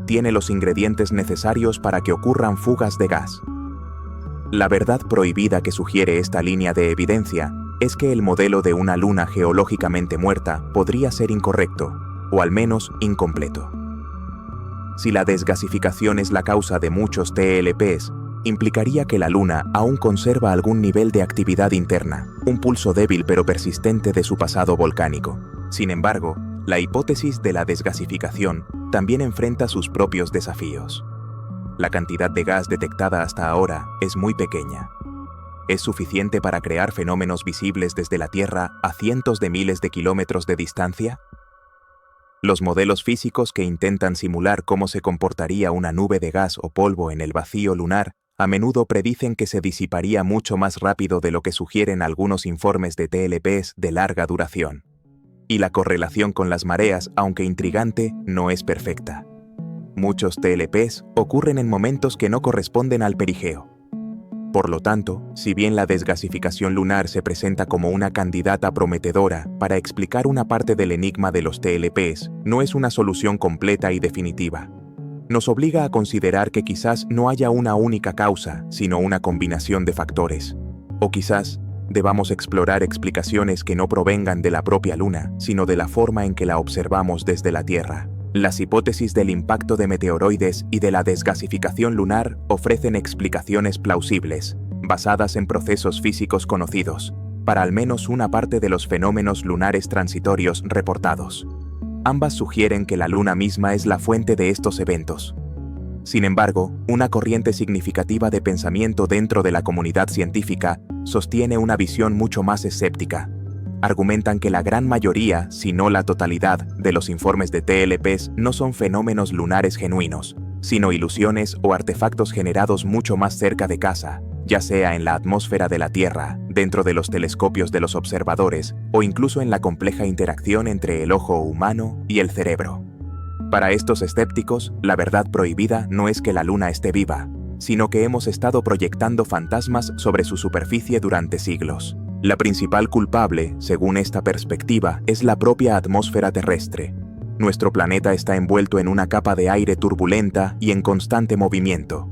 Tiene los ingredientes necesarios para que ocurran fugas de gas. La verdad prohibida que sugiere esta línea de evidencia es que el modelo de una Luna geológicamente muerta podría ser incorrecto, o al menos incompleto. Si la desgasificación es la causa de muchos TLPs, implicaría que la Luna aún conserva algún nivel de actividad interna, un pulso débil pero persistente de su pasado volcánico. Sin embargo, la hipótesis de la desgasificación también enfrenta sus propios desafíos. La cantidad de gas detectada hasta ahora es muy pequeña. ¿Es suficiente para crear fenómenos visibles desde la Tierra a cientos de miles de kilómetros de distancia? Los modelos físicos que intentan simular cómo se comportaría una nube de gas o polvo en el vacío lunar a menudo predicen que se disiparía mucho más rápido de lo que sugieren algunos informes de TLPs de larga duración. Y la correlación con las mareas, aunque intrigante, no es perfecta. Muchos TLPs ocurren en momentos que no corresponden al perigeo. Por lo tanto, si bien la desgasificación lunar se presenta como una candidata prometedora para explicar una parte del enigma de los TLPs, no es una solución completa y definitiva. Nos obliga a considerar que quizás no haya una única causa, sino una combinación de factores. O quizás debamos explorar explicaciones que no provengan de la propia Luna, sino de la forma en que la observamos desde la Tierra. Las hipótesis del impacto de meteoroides y de la desgasificación lunar ofrecen explicaciones plausibles, basadas en procesos físicos conocidos, para al menos una parte de los fenómenos lunares transitorios reportados. Ambas sugieren que la Luna misma es la fuente de estos eventos. Sin embargo, una corriente significativa de pensamiento dentro de la comunidad científica sostiene una visión mucho más escéptica. Argumentan que la gran mayoría, si no la totalidad, de los informes de TLPs no son fenómenos lunares genuinos, sino ilusiones o artefactos generados mucho más cerca de casa, ya sea en la atmósfera de la Tierra, dentro de los telescopios de los observadores o incluso en la compleja interacción entre el ojo humano y el cerebro. Para estos escépticos, la verdad prohibida no es que la Luna esté viva, sino que hemos estado proyectando fantasmas sobre su superficie durante siglos. La principal culpable, según esta perspectiva, es la propia atmósfera terrestre. Nuestro planeta está envuelto en una capa de aire turbulenta y en constante movimiento.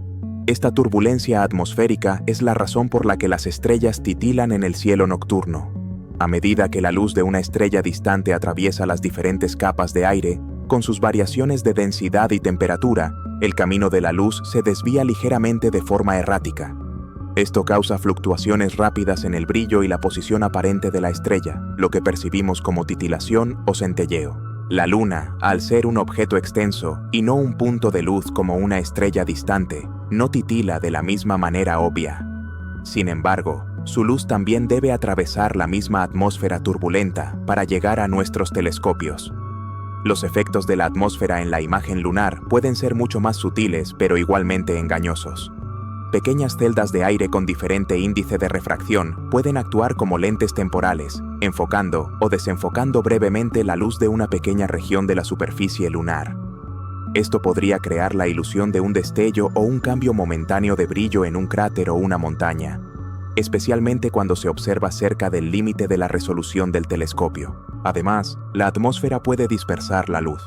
Esta turbulencia atmosférica es la razón por la que las estrellas titilan en el cielo nocturno. A medida que la luz de una estrella distante atraviesa las diferentes capas de aire, con sus variaciones de densidad y temperatura, el camino de la luz se desvía ligeramente de forma errática. Esto causa fluctuaciones rápidas en el brillo y la posición aparente de la estrella, lo que percibimos como titilación o centelleo. La Luna, al ser un objeto extenso y no un punto de luz como una estrella distante, no titila de la misma manera obvia. Sin embargo, su luz también debe atravesar la misma atmósfera turbulenta para llegar a nuestros telescopios. Los efectos de la atmósfera en la imagen lunar pueden ser mucho más sutiles, pero igualmente engañosos. Pequeñas celdas de aire con diferente índice de refracción pueden actuar como lentes temporales, enfocando o desenfocando brevemente la luz de una pequeña región de la superficie lunar. Esto podría crear la ilusión de un destello o un cambio momentáneo de brillo en un cráter o una montaña, especialmente cuando se observa cerca del límite de la resolución del telescopio. Además, la atmósfera puede dispersar la luz.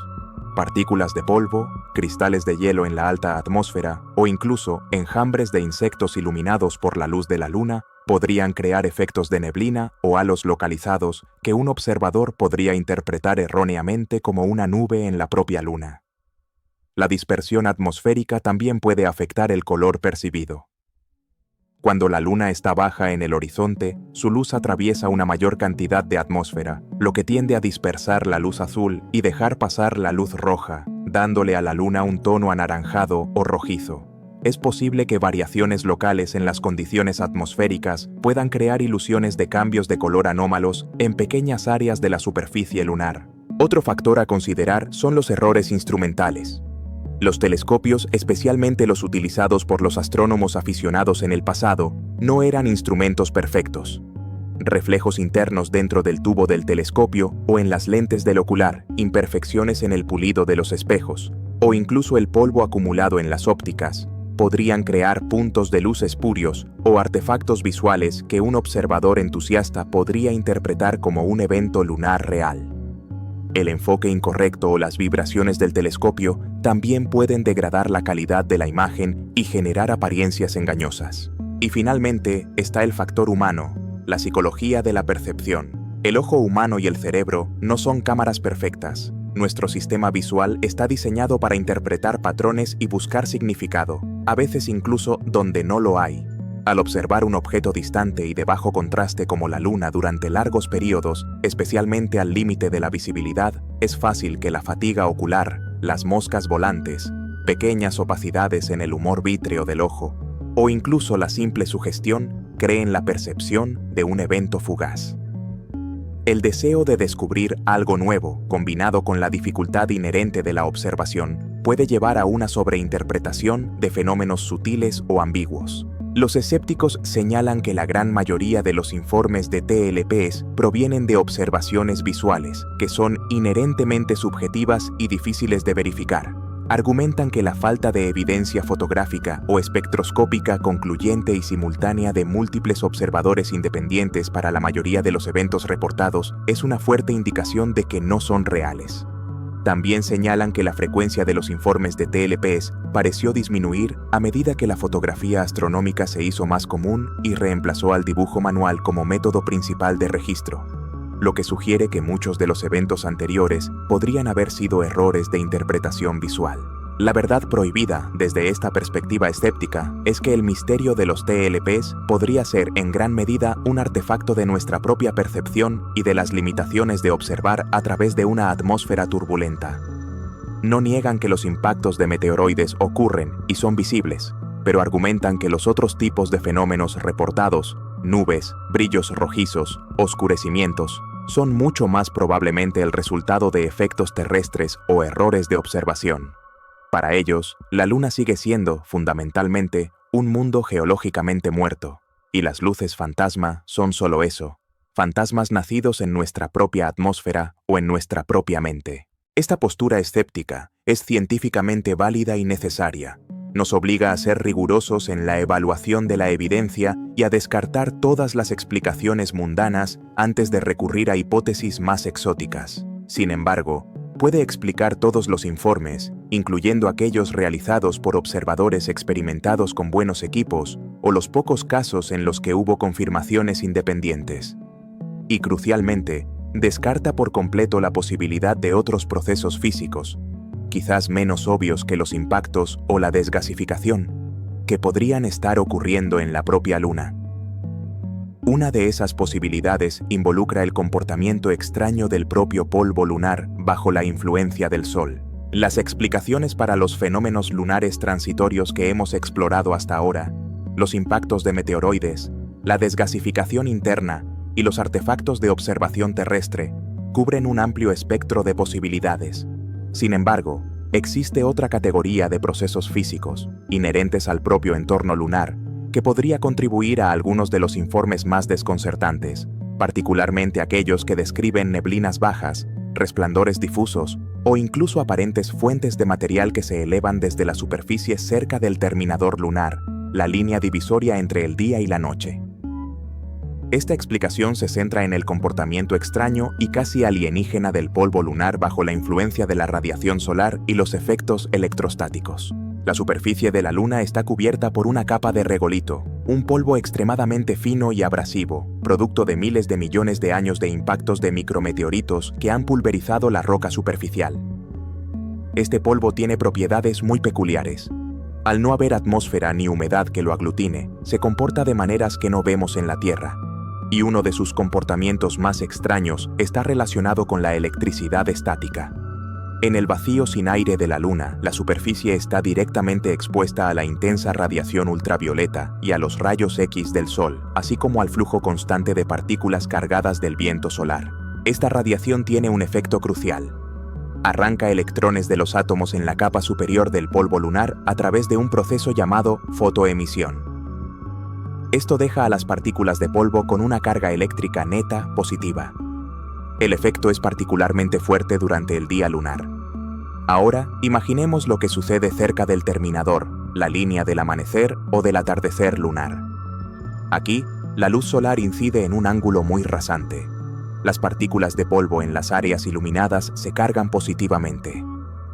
Partículas de polvo, cristales de hielo en la alta atmósfera o incluso enjambres de insectos iluminados por la luz de la Luna podrían crear efectos de neblina o halos localizados que un observador podría interpretar erróneamente como una nube en la propia Luna. La dispersión atmosférica también puede afectar el color percibido. Cuando la Luna está baja en el horizonte, su luz atraviesa una mayor cantidad de atmósfera, lo que tiende a dispersar la luz azul y dejar pasar la luz roja, dándole a la Luna un tono anaranjado o rojizo. Es posible que variaciones locales en las condiciones atmosféricas puedan crear ilusiones de cambios de color anómalos en pequeñas áreas de la superficie lunar. Otro factor a considerar son los errores instrumentales. Los telescopios, especialmente los utilizados por los astrónomos aficionados en el pasado, no eran instrumentos perfectos. Reflejos internos dentro del tubo del telescopio o en las lentes del ocular, imperfecciones en el pulido de los espejos, o incluso el polvo acumulado en las ópticas, podrían crear puntos de luz espurios o artefactos visuales que un observador entusiasta podría interpretar como un evento lunar real. El enfoque incorrecto o las vibraciones del telescopio también pueden degradar la calidad de la imagen y generar apariencias engañosas. Y finalmente está el factor humano, la psicología de la percepción. El ojo humano y el cerebro no son cámaras perfectas. Nuestro sistema visual está diseñado para interpretar patrones y buscar significado, a veces incluso donde no lo hay. Al observar un objeto distante y de bajo contraste como la Luna durante largos periodos, especialmente al límite de la visibilidad, es fácil que la fatiga ocular, las moscas volantes, pequeñas opacidades en el humor vítreo del ojo, o incluso la simple sugestión creen la percepción de un evento fugaz. El deseo de descubrir algo nuevo, combinado con la dificultad inherente de la observación, puede llevar a una sobreinterpretación de fenómenos sutiles o ambiguos. Los escépticos señalan que la gran mayoría de los informes de TLPs provienen de observaciones visuales, que son inherentemente subjetivas y difíciles de verificar. Argumentan que la falta de evidencia fotográfica o espectroscópica concluyente y simultánea de múltiples observadores independientes para la mayoría de los eventos reportados es una fuerte indicación de que no son reales. También señalan que la frecuencia de los informes de TLPs pareció disminuir a medida que la fotografía astronómica se hizo más común y reemplazó al dibujo manual como método principal de registro, lo que sugiere que muchos de los eventos anteriores podrían haber sido errores de interpretación visual. La verdad prohibida, desde esta perspectiva escéptica, es que el misterio de los TLPs podría ser en gran medida un artefacto de nuestra propia percepción y de las limitaciones de observar a través de una atmósfera turbulenta. No niegan que los impactos de meteoroides ocurren y son visibles, pero argumentan que los otros tipos de fenómenos reportados, nubes, brillos rojizos, oscurecimientos, son mucho más probablemente el resultado de efectos terrestres o errores de observación. Para ellos, la Luna sigue siendo, fundamentalmente, un mundo geológicamente muerto, y las luces fantasma son solo eso, fantasmas nacidos en nuestra propia atmósfera o en nuestra propia mente. Esta postura escéptica es científicamente válida y necesaria. Nos obliga a ser rigurosos en la evaluación de la evidencia y a descartar todas las explicaciones mundanas antes de recurrir a hipótesis más exóticas. Sin embargo, puede explicar todos los informes, incluyendo aquellos realizados por observadores experimentados con buenos equipos o los pocos casos en los que hubo confirmaciones independientes. Y crucialmente, descarta por completo la posibilidad de otros procesos físicos, quizás menos obvios que los impactos o la desgasificación, que podrían estar ocurriendo en la propia Luna. Una de esas posibilidades involucra el comportamiento extraño del propio polvo lunar bajo la influencia del Sol. Las explicaciones para los fenómenos lunares transitorios que hemos explorado hasta ahora, los impactos de meteoroides, la desgasificación interna y los artefactos de observación terrestre, cubren un amplio espectro de posibilidades. Sin embargo, existe otra categoría de procesos físicos, inherentes al propio entorno lunar, que podría contribuir a algunos de los informes más desconcertantes, particularmente aquellos que describen neblinas bajas, resplandores difusos o incluso aparentes fuentes de material que se elevan desde la superficie cerca del terminador lunar, la línea divisoria entre el día y la noche. Esta explicación se centra en el comportamiento extraño y casi alienígena del polvo lunar bajo la influencia de la radiación solar y los efectos electrostáticos. La superficie de la Luna está cubierta por una capa de regolito, un polvo extremadamente fino y abrasivo, producto de miles de millones de años de impactos de micrometeoritos que han pulverizado la roca superficial. Este polvo tiene propiedades muy peculiares. Al no haber atmósfera ni humedad que lo aglutine, se comporta de maneras que no vemos en la Tierra. Y uno de sus comportamientos más extraños está relacionado con la electricidad estática. En el vacío sin aire de la Luna, la superficie está directamente expuesta a la intensa radiación ultravioleta y a los rayos X del Sol, así como al flujo constante de partículas cargadas del viento solar. Esta radiación tiene un efecto crucial. Arranca electrones de los átomos en la capa superior del polvo lunar a través de un proceso llamado fotoemisión. Esto deja a las partículas de polvo con una carga eléctrica neta positiva. El efecto es particularmente fuerte durante el día lunar. Ahora, imaginemos lo que sucede cerca del terminador, la línea del amanecer o del atardecer lunar. Aquí, la luz solar incide en un ángulo muy rasante. Las partículas de polvo en las áreas iluminadas se cargan positivamente.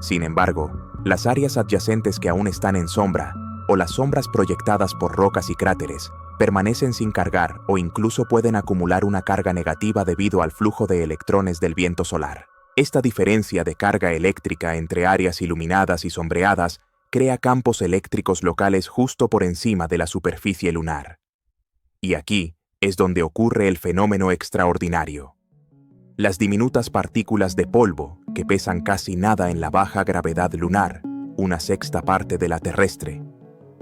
Sin embargo, las áreas adyacentes que aún están en sombra, o las sombras proyectadas por rocas y cráteres, permanecen sin cargar o incluso pueden acumular una carga negativa debido al flujo de electrones del viento solar. Esta diferencia de carga eléctrica entre áreas iluminadas y sombreadas crea campos eléctricos locales justo por encima de la superficie lunar. Y aquí es donde ocurre el fenómeno extraordinario. Las diminutas partículas de polvo, que pesan casi nada en la baja gravedad lunar, una sexta parte de la terrestre,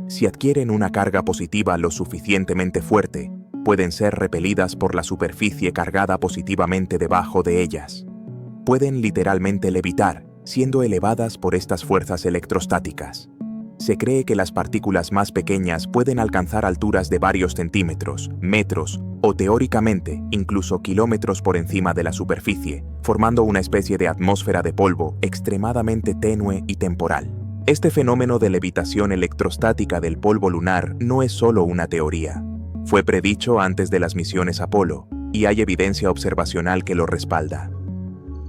si adquieren una carga positiva lo suficientemente fuerte, pueden ser repelidas por la superficie cargada positivamente debajo de ellas. Pueden literalmente levitar, siendo elevadas por estas fuerzas electrostáticas. Se cree que las partículas más pequeñas pueden alcanzar alturas de varios centímetros, metros o teóricamente incluso kilómetros por encima de la superficie, formando una especie de atmósfera de polvo extremadamente tenue y temporal. Este fenómeno de levitación electrostática del polvo lunar no es solo una teoría. Fue predicho antes de las misiones Apolo, y hay evidencia observacional que lo respalda.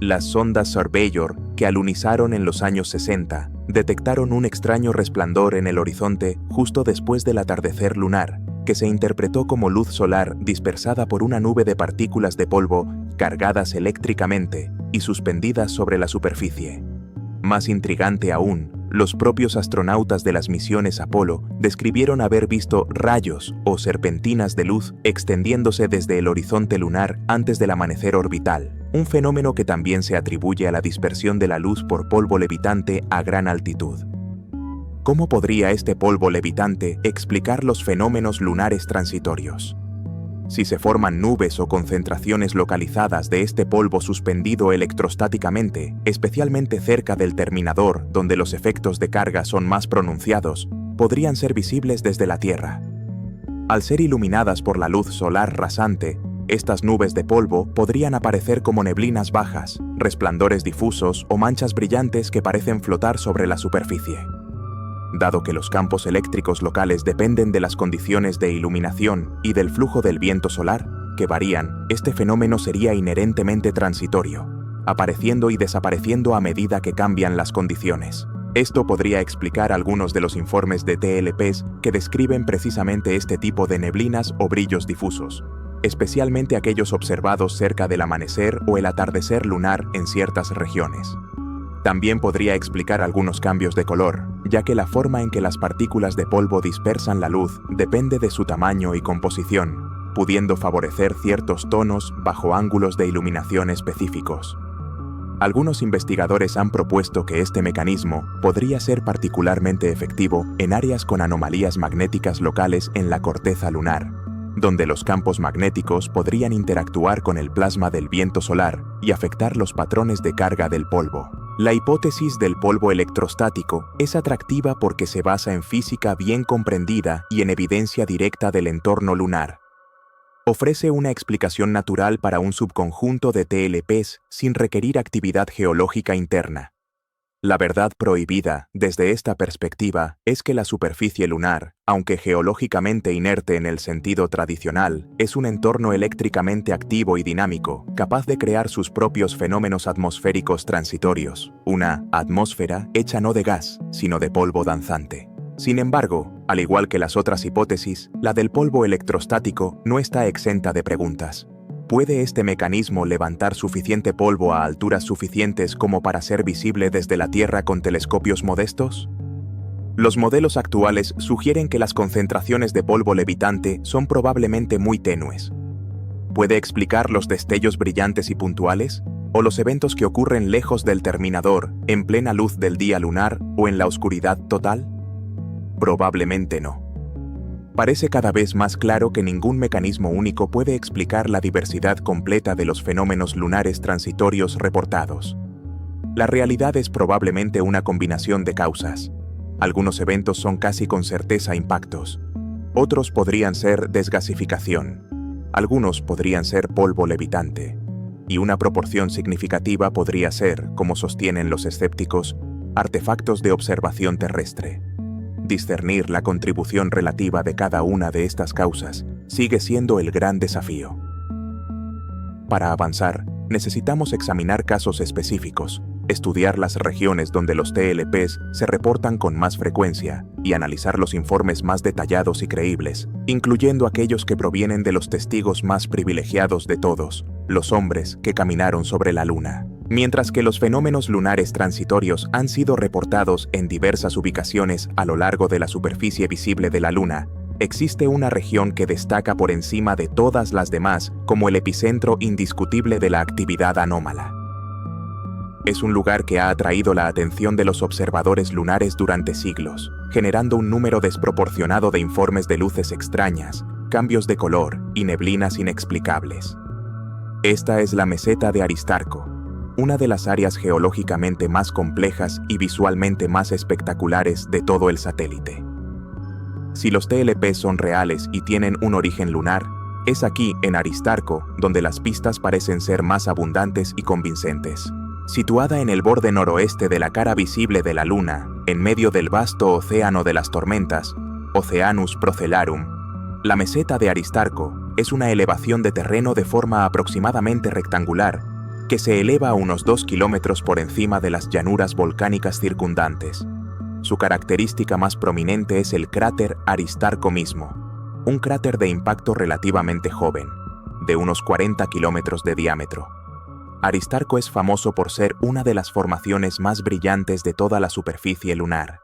Las sondas Surveyor, que alunizaron en los años 60, detectaron un extraño resplandor en el horizonte justo después del atardecer lunar, que se interpretó como luz solar dispersada por una nube de partículas de polvo cargadas eléctricamente y suspendidas sobre la superficie. Más intrigante aún, los propios astronautas de las misiones Apolo describieron haber visto rayos o serpentinas de luz extendiéndose desde el horizonte lunar antes del amanecer orbital, un fenómeno que también se atribuye a la dispersión de la luz por polvo levitante a gran altitud. ¿Cómo podría este polvo levitante explicar los fenómenos lunares transitorios? Si se forman nubes o concentraciones localizadas de este polvo suspendido electrostáticamente, especialmente cerca del terminador donde los efectos de carga son más pronunciados, podrían ser visibles desde la Tierra. Al ser iluminadas por la luz solar rasante, estas nubes de polvo podrían aparecer como neblinas bajas, resplandores difusos o manchas brillantes que parecen flotar sobre la superficie. Dado que los campos eléctricos locales dependen de las condiciones de iluminación y del flujo del viento solar, que varían, este fenómeno sería inherentemente transitorio, apareciendo y desapareciendo a medida que cambian las condiciones. Esto podría explicar algunos de los informes de TLPs que describen precisamente este tipo de neblinas o brillos difusos, especialmente aquellos observados cerca del amanecer o el atardecer lunar en ciertas regiones. También podría explicar algunos cambios de color, ya que la forma en que las partículas de polvo dispersan la luz depende de su tamaño y composición, pudiendo favorecer ciertos tonos bajo ángulos de iluminación específicos. Algunos investigadores han propuesto que este mecanismo podría ser particularmente efectivo en áreas con anomalías magnéticas locales en la corteza lunar, donde los campos magnéticos podrían interactuar con el plasma del viento solar y afectar los patrones de carga del polvo. La hipótesis del polvo electrostático es atractiva porque se basa en física bien comprendida y en evidencia directa del entorno lunar. Ofrece una explicación natural para un subconjunto de TLPs sin requerir actividad geológica interna. La verdad prohibida, desde esta perspectiva, es que la superficie lunar, aunque geológicamente inerte en el sentido tradicional, es un entorno eléctricamente activo y dinámico, capaz de crear sus propios fenómenos atmosféricos transitorios, una atmósfera hecha no de gas, sino de polvo danzante. Sin embargo, al igual que las otras hipótesis, la del polvo electrostático no está exenta de preguntas. ¿Puede este mecanismo levantar suficiente polvo a alturas suficientes como para ser visible desde la Tierra con telescopios modestos? Los modelos actuales sugieren que las concentraciones de polvo levitante son probablemente muy tenues. ¿Puede explicar los destellos brillantes y puntuales? ¿O los eventos que ocurren lejos del terminador, en plena luz del día lunar o en la oscuridad total? Probablemente no. Parece cada vez más claro que ningún mecanismo único puede explicar la diversidad completa de los fenómenos lunares transitorios reportados. La realidad es probablemente una combinación de causas. Algunos eventos son casi con certeza impactos. Otros podrían ser desgasificación. Algunos podrían ser polvo levitante. Y una proporción significativa podría ser, como sostienen los escépticos, artefactos de observación terrestre. Discernir la contribución relativa de cada una de estas causas sigue siendo el gran desafío. Para avanzar, necesitamos examinar casos específicos, estudiar las regiones donde los TLPs se reportan con más frecuencia y analizar los informes más detallados y creíbles, incluyendo aquellos que provienen de los testigos más privilegiados de todos, los hombres que caminaron sobre la Luna. Mientras que los fenómenos lunares transitorios han sido reportados en diversas ubicaciones a lo largo de la superficie visible de la Luna, existe una región que destaca por encima de todas las demás como el epicentro indiscutible de la actividad anómala. Es un lugar que ha atraído la atención de los observadores lunares durante siglos, generando un número desproporcionado de informes de luces extrañas, cambios de color y neblinas inexplicables. Esta es la meseta de Aristarco, una de las áreas geológicamente más complejas y visualmente más espectaculares de todo el satélite. Si los TLP son reales y tienen un origen lunar, es aquí, en Aristarco, donde las pistas parecen ser más abundantes y convincentes. Situada en el borde noroeste de la cara visible de la Luna, en medio del vasto océano de las tormentas, Oceanus Procellarum, la meseta de Aristarco es una elevación de terreno de forma aproximadamente rectangular que se eleva a unos 2 kilómetros por encima de las llanuras volcánicas circundantes. Su característica más prominente es el cráter Aristarco mismo, un cráter de impacto relativamente joven, de unos 40 kilómetros de diámetro. Aristarco es famoso por ser una de las formaciones más brillantes de toda la superficie lunar.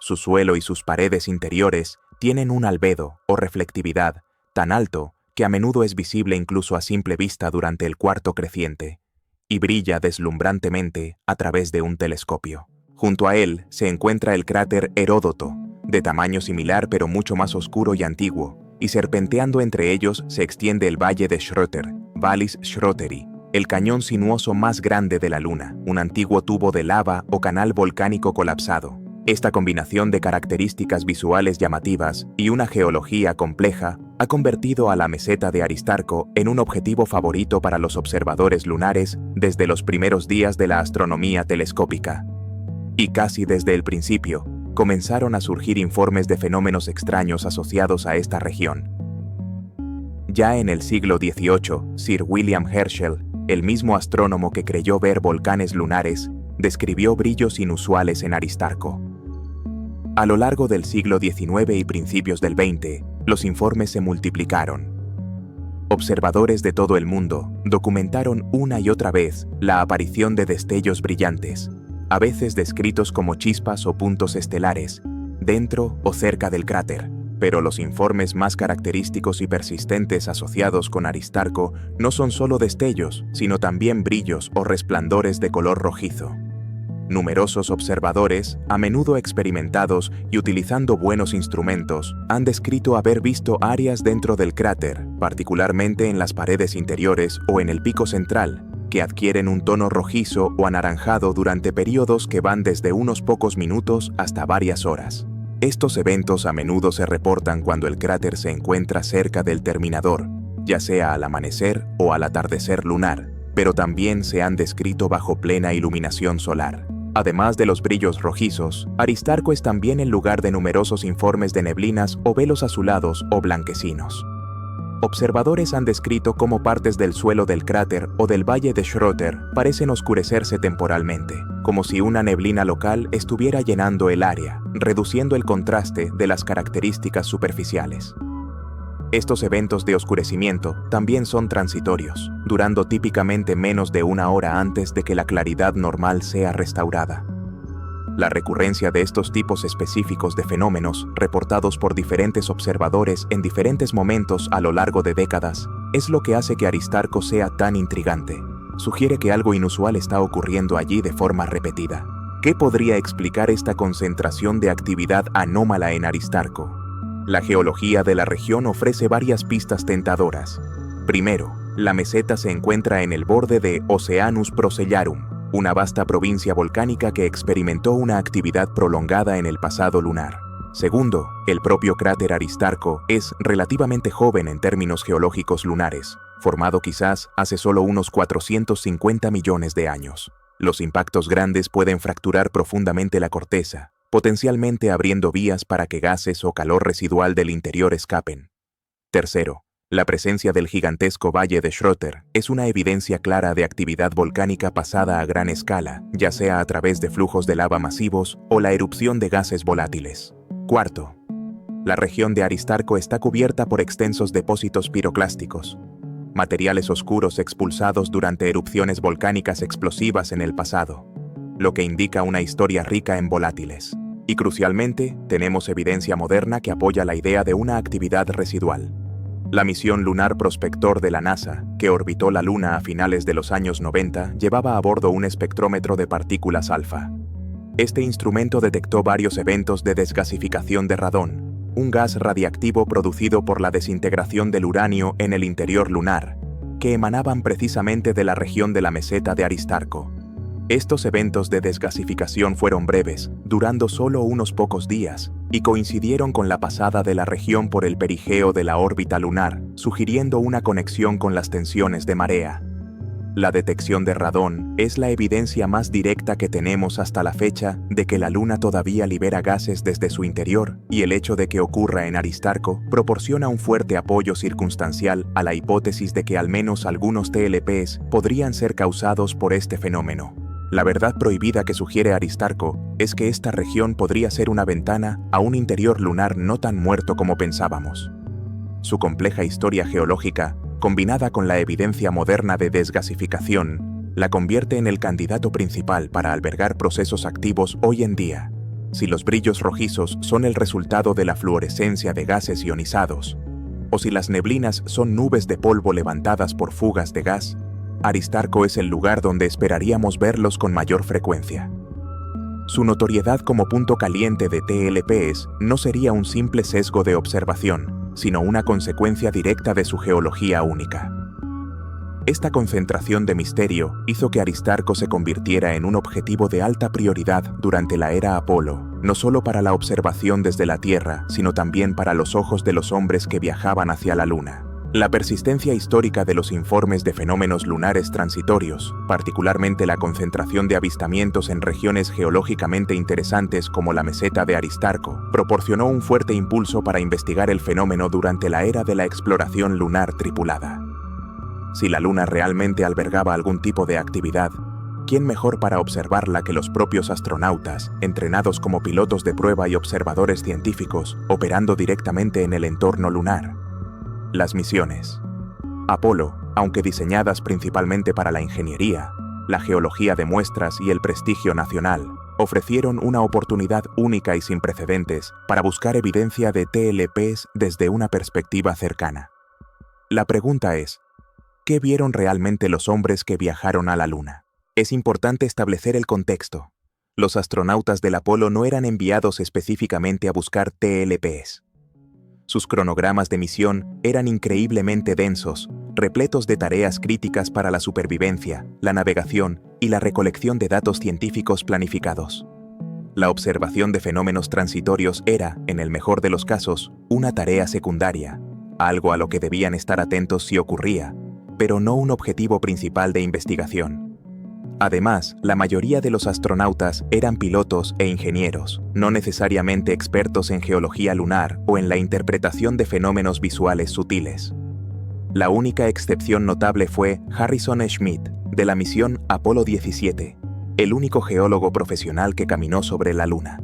Su suelo y sus paredes interiores tienen un albedo o reflectividad tan alto que a menudo es visible incluso a simple vista durante el cuarto creciente, y brilla deslumbrantemente a través de un telescopio. Junto a él se encuentra el cráter Heródoto, de tamaño similar pero mucho más oscuro y antiguo, y serpenteando entre ellos se extiende el valle de Schröter, Vallis Schröteri, el cañón sinuoso más grande de la Luna, un antiguo tubo de lava o canal volcánico colapsado. Esta combinación de características visuales llamativas y una geología compleja ha convertido a la meseta de Aristarco en un objetivo favorito para los observadores lunares desde los primeros días de la astronomía telescópica. Y casi desde el principio, comenzaron a surgir informes de fenómenos extraños asociados a esta región. Ya en el siglo XVIII, Sir William Herschel, el mismo astrónomo que creyó ver volcanes lunares, describió brillos inusuales en Aristarco. A lo largo del siglo XIX y principios del XX, los informes se multiplicaron. Observadores de todo el mundo documentaron una y otra vez la aparición de destellos brillantes, a veces descritos como chispas o puntos estelares, dentro o cerca del cráter. Pero los informes más característicos y persistentes asociados con Aristarco no son solo destellos, sino también brillos o resplandores de color rojizo. Numerosos observadores, a menudo experimentados y utilizando buenos instrumentos, han descrito haber visto áreas dentro del cráter, particularmente en las paredes interiores o en el pico central, que adquieren un tono rojizo o anaranjado durante periodos que van desde unos pocos minutos hasta varias horas. Estos eventos a menudo se reportan cuando el cráter se encuentra cerca del terminador, ya sea al amanecer o al atardecer lunar, pero también se han descrito bajo plena iluminación solar. Además de los brillos rojizos, Aristarco es también el lugar de numerosos informes de neblinas o velos azulados o blanquecinos. Observadores han descrito cómo partes del suelo del cráter o del valle de Schröter parecen oscurecerse temporalmente, como si una neblina local estuviera llenando el área, reduciendo el contraste de las características superficiales. Estos eventos de oscurecimiento también son transitorios, durando típicamente menos de una hora antes de que la claridad normal sea restaurada. La recurrencia de estos tipos específicos de fenómenos, reportados por diferentes observadores en diferentes momentos a lo largo de décadas, es lo que hace que Aristarco sea tan intrigante. Sugiere que algo inusual está ocurriendo allí de forma repetida. ¿Qué podría explicar esta concentración de actividad anómala en Aristarco? La geología de la región ofrece varias pistas tentadoras. Primero, la meseta se encuentra en el borde de Oceanus Procellarum, una vasta provincia volcánica que experimentó una actividad prolongada en el pasado lunar. Segundo, el propio cráter Aristarco es relativamente joven en términos geológicos lunares, formado quizás hace solo unos 450 millones de años. Los impactos grandes pueden fracturar profundamente la corteza, potencialmente abriendo vías para que gases o calor residual del interior escapen. Tercero, la presencia del gigantesco valle de Schröter es una evidencia clara de actividad volcánica pasada a gran escala, ya sea a través de flujos de lava masivos o la erupción de gases volátiles. Cuarto, la región de Aristarco está cubierta por extensos depósitos piroclásticos, materiales oscuros expulsados durante erupciones volcánicas explosivas en el pasado, lo que indica una historia rica en volátiles. Y crucialmente, tenemos evidencia moderna que apoya la idea de una actividad residual. La misión lunar Prospector de la NASA, que orbitó la Luna a finales de los años 90, llevaba a bordo un espectrómetro de partículas alfa. Este instrumento detectó varios eventos de desgasificación de radón, un gas radiactivo producido por la desintegración del uranio en el interior lunar, que emanaban precisamente de la región de la meseta de Aristarco. Estos eventos de desgasificación fueron breves, durando solo unos pocos días, y coincidieron con la pasada de la región por el perigeo de la órbita lunar, sugiriendo una conexión con las tensiones de marea. La detección de radón es la evidencia más directa que tenemos hasta la fecha de que la Luna todavía libera gases desde su interior, y el hecho de que ocurra en Aristarco proporciona un fuerte apoyo circunstancial a la hipótesis de que al menos algunos TLPs podrían ser causados por este fenómeno. La verdad prohibida que sugiere Aristarco es que esta región podría ser una ventana a un interior lunar no tan muerto como pensábamos. Su compleja historia geológica, combinada con la evidencia moderna de desgasificación, la convierte en el candidato principal para albergar procesos activos hoy en día. Si los brillos rojizos son el resultado de la fluorescencia de gases ionizados, o si las neblinas son nubes de polvo levantadas por fugas de gas, Aristarco es el lugar donde esperaríamos verlos con mayor frecuencia. Su notoriedad como punto caliente de TLPs no sería un simple sesgo de observación, sino una consecuencia directa de su geología única. Esta concentración de misterio hizo que Aristarco se convirtiera en un objetivo de alta prioridad durante la era Apolo, no solo para la observación desde la Tierra, sino también para los ojos de los hombres que viajaban hacia la Luna. La persistencia histórica de los informes de fenómenos lunares transitorios, particularmente la concentración de avistamientos en regiones geológicamente interesantes como la meseta de Aristarco, proporcionó un fuerte impulso para investigar el fenómeno durante la era de la exploración lunar tripulada. Si la Luna realmente albergaba algún tipo de actividad, ¿quién mejor para observarla que los propios astronautas, entrenados como pilotos de prueba y observadores científicos, operando directamente en el entorno lunar? Las misiones Apolo, aunque diseñadas principalmente para la ingeniería, la geología de muestras y el prestigio nacional, ofrecieron una oportunidad única y sin precedentes para buscar evidencia de TLPs desde una perspectiva cercana. La pregunta es, ¿qué vieron realmente los hombres que viajaron a la Luna? Es importante establecer el contexto. Los astronautas del Apolo no eran enviados específicamente a buscar TLPs. Sus cronogramas de misión eran increíblemente densos, repletos de tareas críticas para la supervivencia, la navegación y la recolección de datos científicos planificados. La observación de fenómenos transitorios era, en el mejor de los casos, una tarea secundaria, algo a lo que debían estar atentos si ocurría, pero no un objetivo principal de investigación. Además, la mayoría de los astronautas eran pilotos e ingenieros, no necesariamente expertos en geología lunar o en la interpretación de fenómenos visuales sutiles. La única excepción notable fue Harrison Schmitt, de la misión Apolo 17, el único geólogo profesional que caminó sobre la Luna.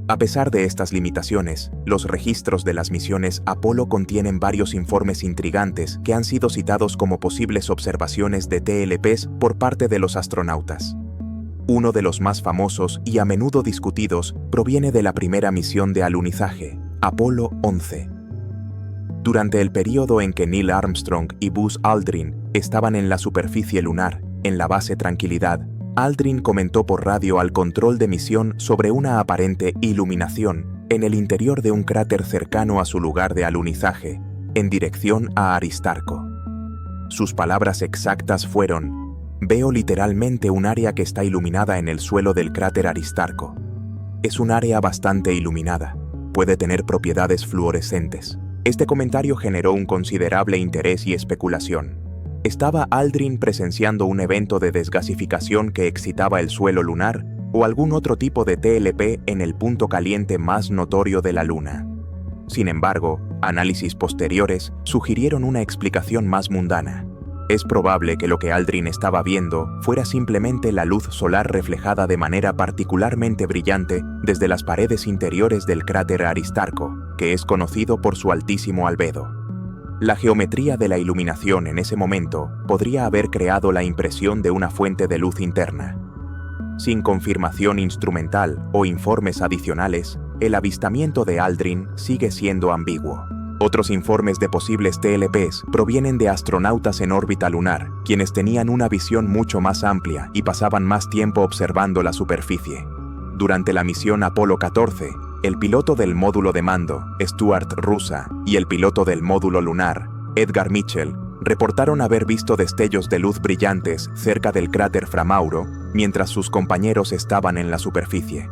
A pesar de estas limitaciones, los registros de las misiones Apolo contienen varios informes intrigantes que han sido citados como posibles observaciones de TLPs por parte de los astronautas. Uno de los más famosos y a menudo discutidos proviene de la primera misión de alunizaje, Apolo 11. Durante el período en que Neil Armstrong y Buzz Aldrin estaban en la superficie lunar, en la base Tranquilidad, Aldrin comentó por radio al control de misión sobre una aparente iluminación en el interior de un cráter cercano a su lugar de alunizaje, en dirección a Aristarco. Sus palabras exactas fueron: "Veo literalmente un área que está iluminada en el suelo del cráter Aristarco. Es un área bastante iluminada. Puede tener propiedades fluorescentes". Este comentario generó un considerable interés y especulación. ¿Estaba Aldrin presenciando un evento de desgasificación que excitaba el suelo lunar o algún otro tipo de TLP en el punto caliente más notorio de la Luna? Sin embargo, análisis posteriores sugirieron una explicación más mundana. Es probable que lo que Aldrin estaba viendo fuera simplemente la luz solar reflejada de manera particularmente brillante desde las paredes interiores del cráter Aristarco, que es conocido por su altísimo albedo. La geometría de la iluminación en ese momento podría haber creado la impresión de una fuente de luz interna. Sin confirmación instrumental o informes adicionales, el avistamiento de Aldrin sigue siendo ambiguo. Otros informes de posibles TLPs provienen de astronautas en órbita lunar, quienes tenían una visión mucho más amplia y pasaban más tiempo observando la superficie. Durante la misión Apolo 14, el piloto del módulo de mando, Stuart Roosa, y el piloto del módulo lunar, Edgar Mitchell, reportaron haber visto destellos de luz brillantes cerca del cráter Fra Mauro mientras sus compañeros estaban en la superficie.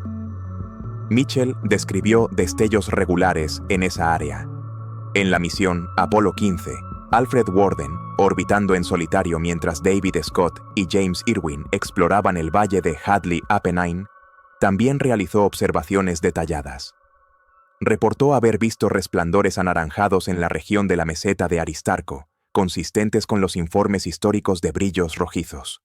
Mitchell describió destellos regulares en esa área. En la misión Apolo 15, Alfred Worden, orbitando en solitario mientras David Scott y James Irwin exploraban el valle de Hadley-Apennine, también realizó observaciones detalladas. Reportó haber visto resplandores anaranjados en la región de la meseta de Aristarco, consistentes con los informes históricos de brillos rojizos.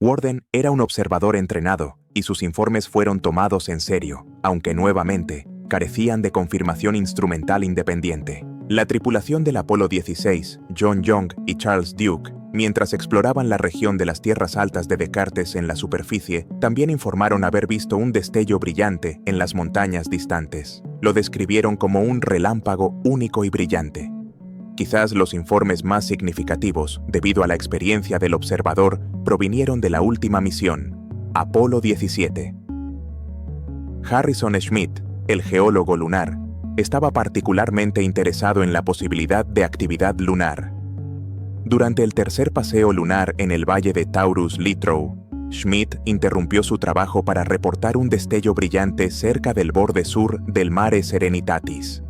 Worden era un observador entrenado y sus informes fueron tomados en serio, aunque nuevamente carecían de confirmación instrumental independiente. La tripulación del Apolo 16, John Young y Charles Duke, mientras exploraban la región de las tierras altas de Descartes en la superficie, también informaron haber visto un destello brillante en las montañas distantes. Lo describieron como un relámpago único y brillante. Quizás los informes más significativos, debido a la experiencia del observador, provinieron de la última misión, Apolo 17. Harrison Schmitt, el geólogo lunar, estaba particularmente interesado en la posibilidad de actividad lunar. Durante el tercer paseo lunar en el valle de Taurus-Littrow, Schmitt interrumpió su trabajo para reportar un destello brillante cerca del borde sur del Mare Serenitatis.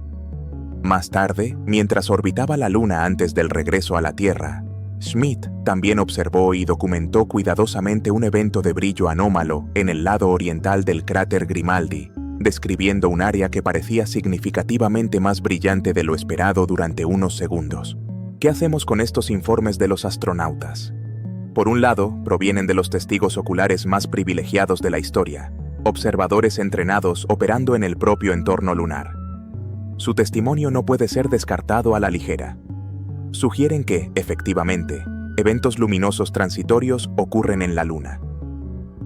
Más tarde, mientras orbitaba la Luna antes del regreso a la Tierra, Schmitt también observó y documentó cuidadosamente un evento de brillo anómalo en el lado oriental del cráter Grimaldi, describiendo un área que parecía significativamente más brillante de lo esperado durante unos segundos. ¿Qué hacemos con estos informes de los astronautas? Por un lado, provienen de los testigos oculares más privilegiados de la historia, observadores entrenados operando en el propio entorno lunar. Su testimonio no puede ser descartado a la ligera. Sugieren que, efectivamente, eventos luminosos transitorios ocurren en la Luna.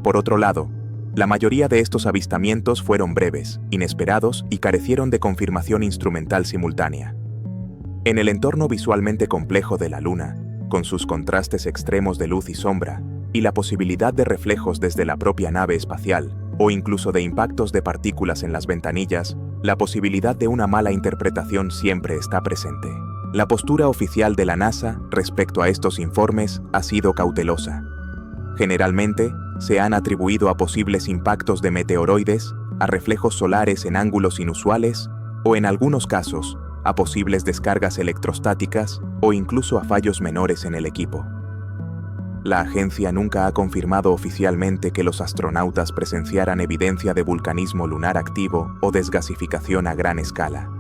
Por otro lado, la mayoría de estos avistamientos fueron breves, inesperados y carecieron de confirmación instrumental simultánea. En el entorno visualmente complejo de la Luna, con sus contrastes extremos de luz y sombra, y la posibilidad de reflejos desde la propia nave espacial, o incluso de impactos de partículas en las ventanillas, la posibilidad de una mala interpretación siempre está presente. La postura oficial de la NASA respecto a estos informes ha sido cautelosa. Generalmente, se han atribuido a posibles impactos de meteoroides, a reflejos solares en ángulos inusuales, o en algunos casos, a posibles descargas electrostáticas o incluso a fallos menores en el equipo. La agencia nunca ha confirmado oficialmente que los astronautas presenciaran evidencia de vulcanismo lunar activo o desgasificación a gran escala.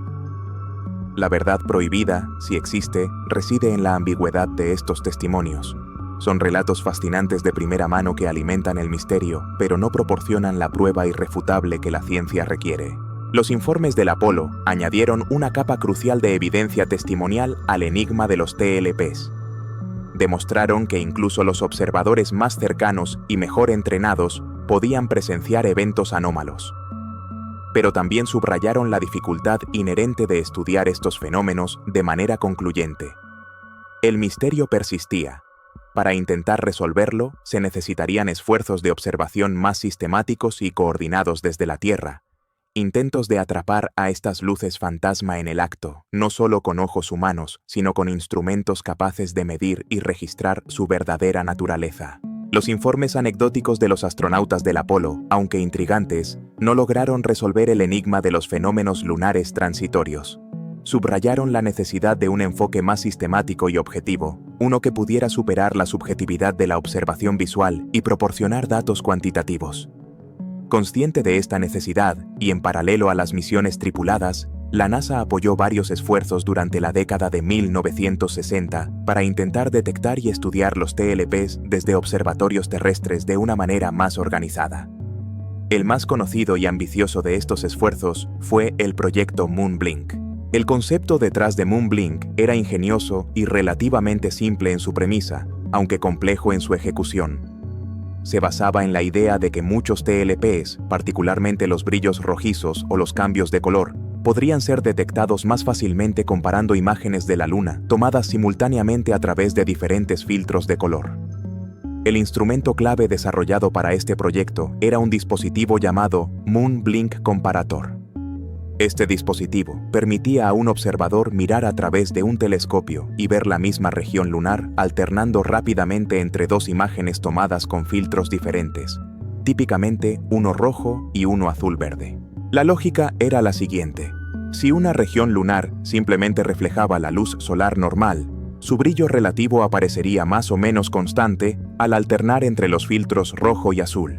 La verdad prohibida, si existe, reside en la ambigüedad de estos testimonios. Son relatos fascinantes de primera mano que alimentan el misterio, pero no proporcionan la prueba irrefutable que la ciencia requiere. Los informes del Apolo añadieron una capa crucial de evidencia testimonial al enigma de los TLPs. Demostraron que incluso los observadores más cercanos y mejor entrenados podían presenciar eventos anómalos. Pero también subrayaron la dificultad inherente de estudiar estos fenómenos de manera concluyente. El misterio persistía. Para intentar resolverlo, se necesitarían esfuerzos de observación más sistemáticos y coordinados desde la Tierra, intentos de atrapar a estas luces fantasma en el acto, no solo con ojos humanos, sino con instrumentos capaces de medir y registrar su verdadera naturaleza. Los informes anecdóticos de los astronautas del Apolo, aunque intrigantes, no lograron resolver el enigma de los fenómenos lunares transitorios. Subrayaron la necesidad de un enfoque más sistemático y objetivo, uno que pudiera superar la subjetividad de la observación visual y proporcionar datos cuantitativos. Consciente de esta necesidad, y en paralelo a las misiones tripuladas, la NASA apoyó varios esfuerzos durante la década de 1960 para intentar detectar y estudiar los TLPs desde observatorios terrestres de una manera más organizada. El más conocido y ambicioso de estos esfuerzos fue el proyecto Moonblink. El concepto detrás de Moonblink era ingenioso y relativamente simple en su premisa, aunque complejo en su ejecución. Se basaba en la idea de que muchos TLPs, particularmente los brillos rojizos o los cambios de color, podrían ser detectados más fácilmente comparando imágenes de la Luna tomadas simultáneamente a través de diferentes filtros de color. El instrumento clave desarrollado para este proyecto era un dispositivo llamado Moon Blink Comparator. Este dispositivo permitía a un observador mirar a través de un telescopio y ver la misma región lunar alternando rápidamente entre dos imágenes tomadas con filtros diferentes, típicamente uno rojo y uno azul-verde. La lógica era la siguiente: si una región lunar simplemente reflejaba la luz solar normal, su brillo relativo aparecería más o menos constante al alternar entre los filtros rojo y azul.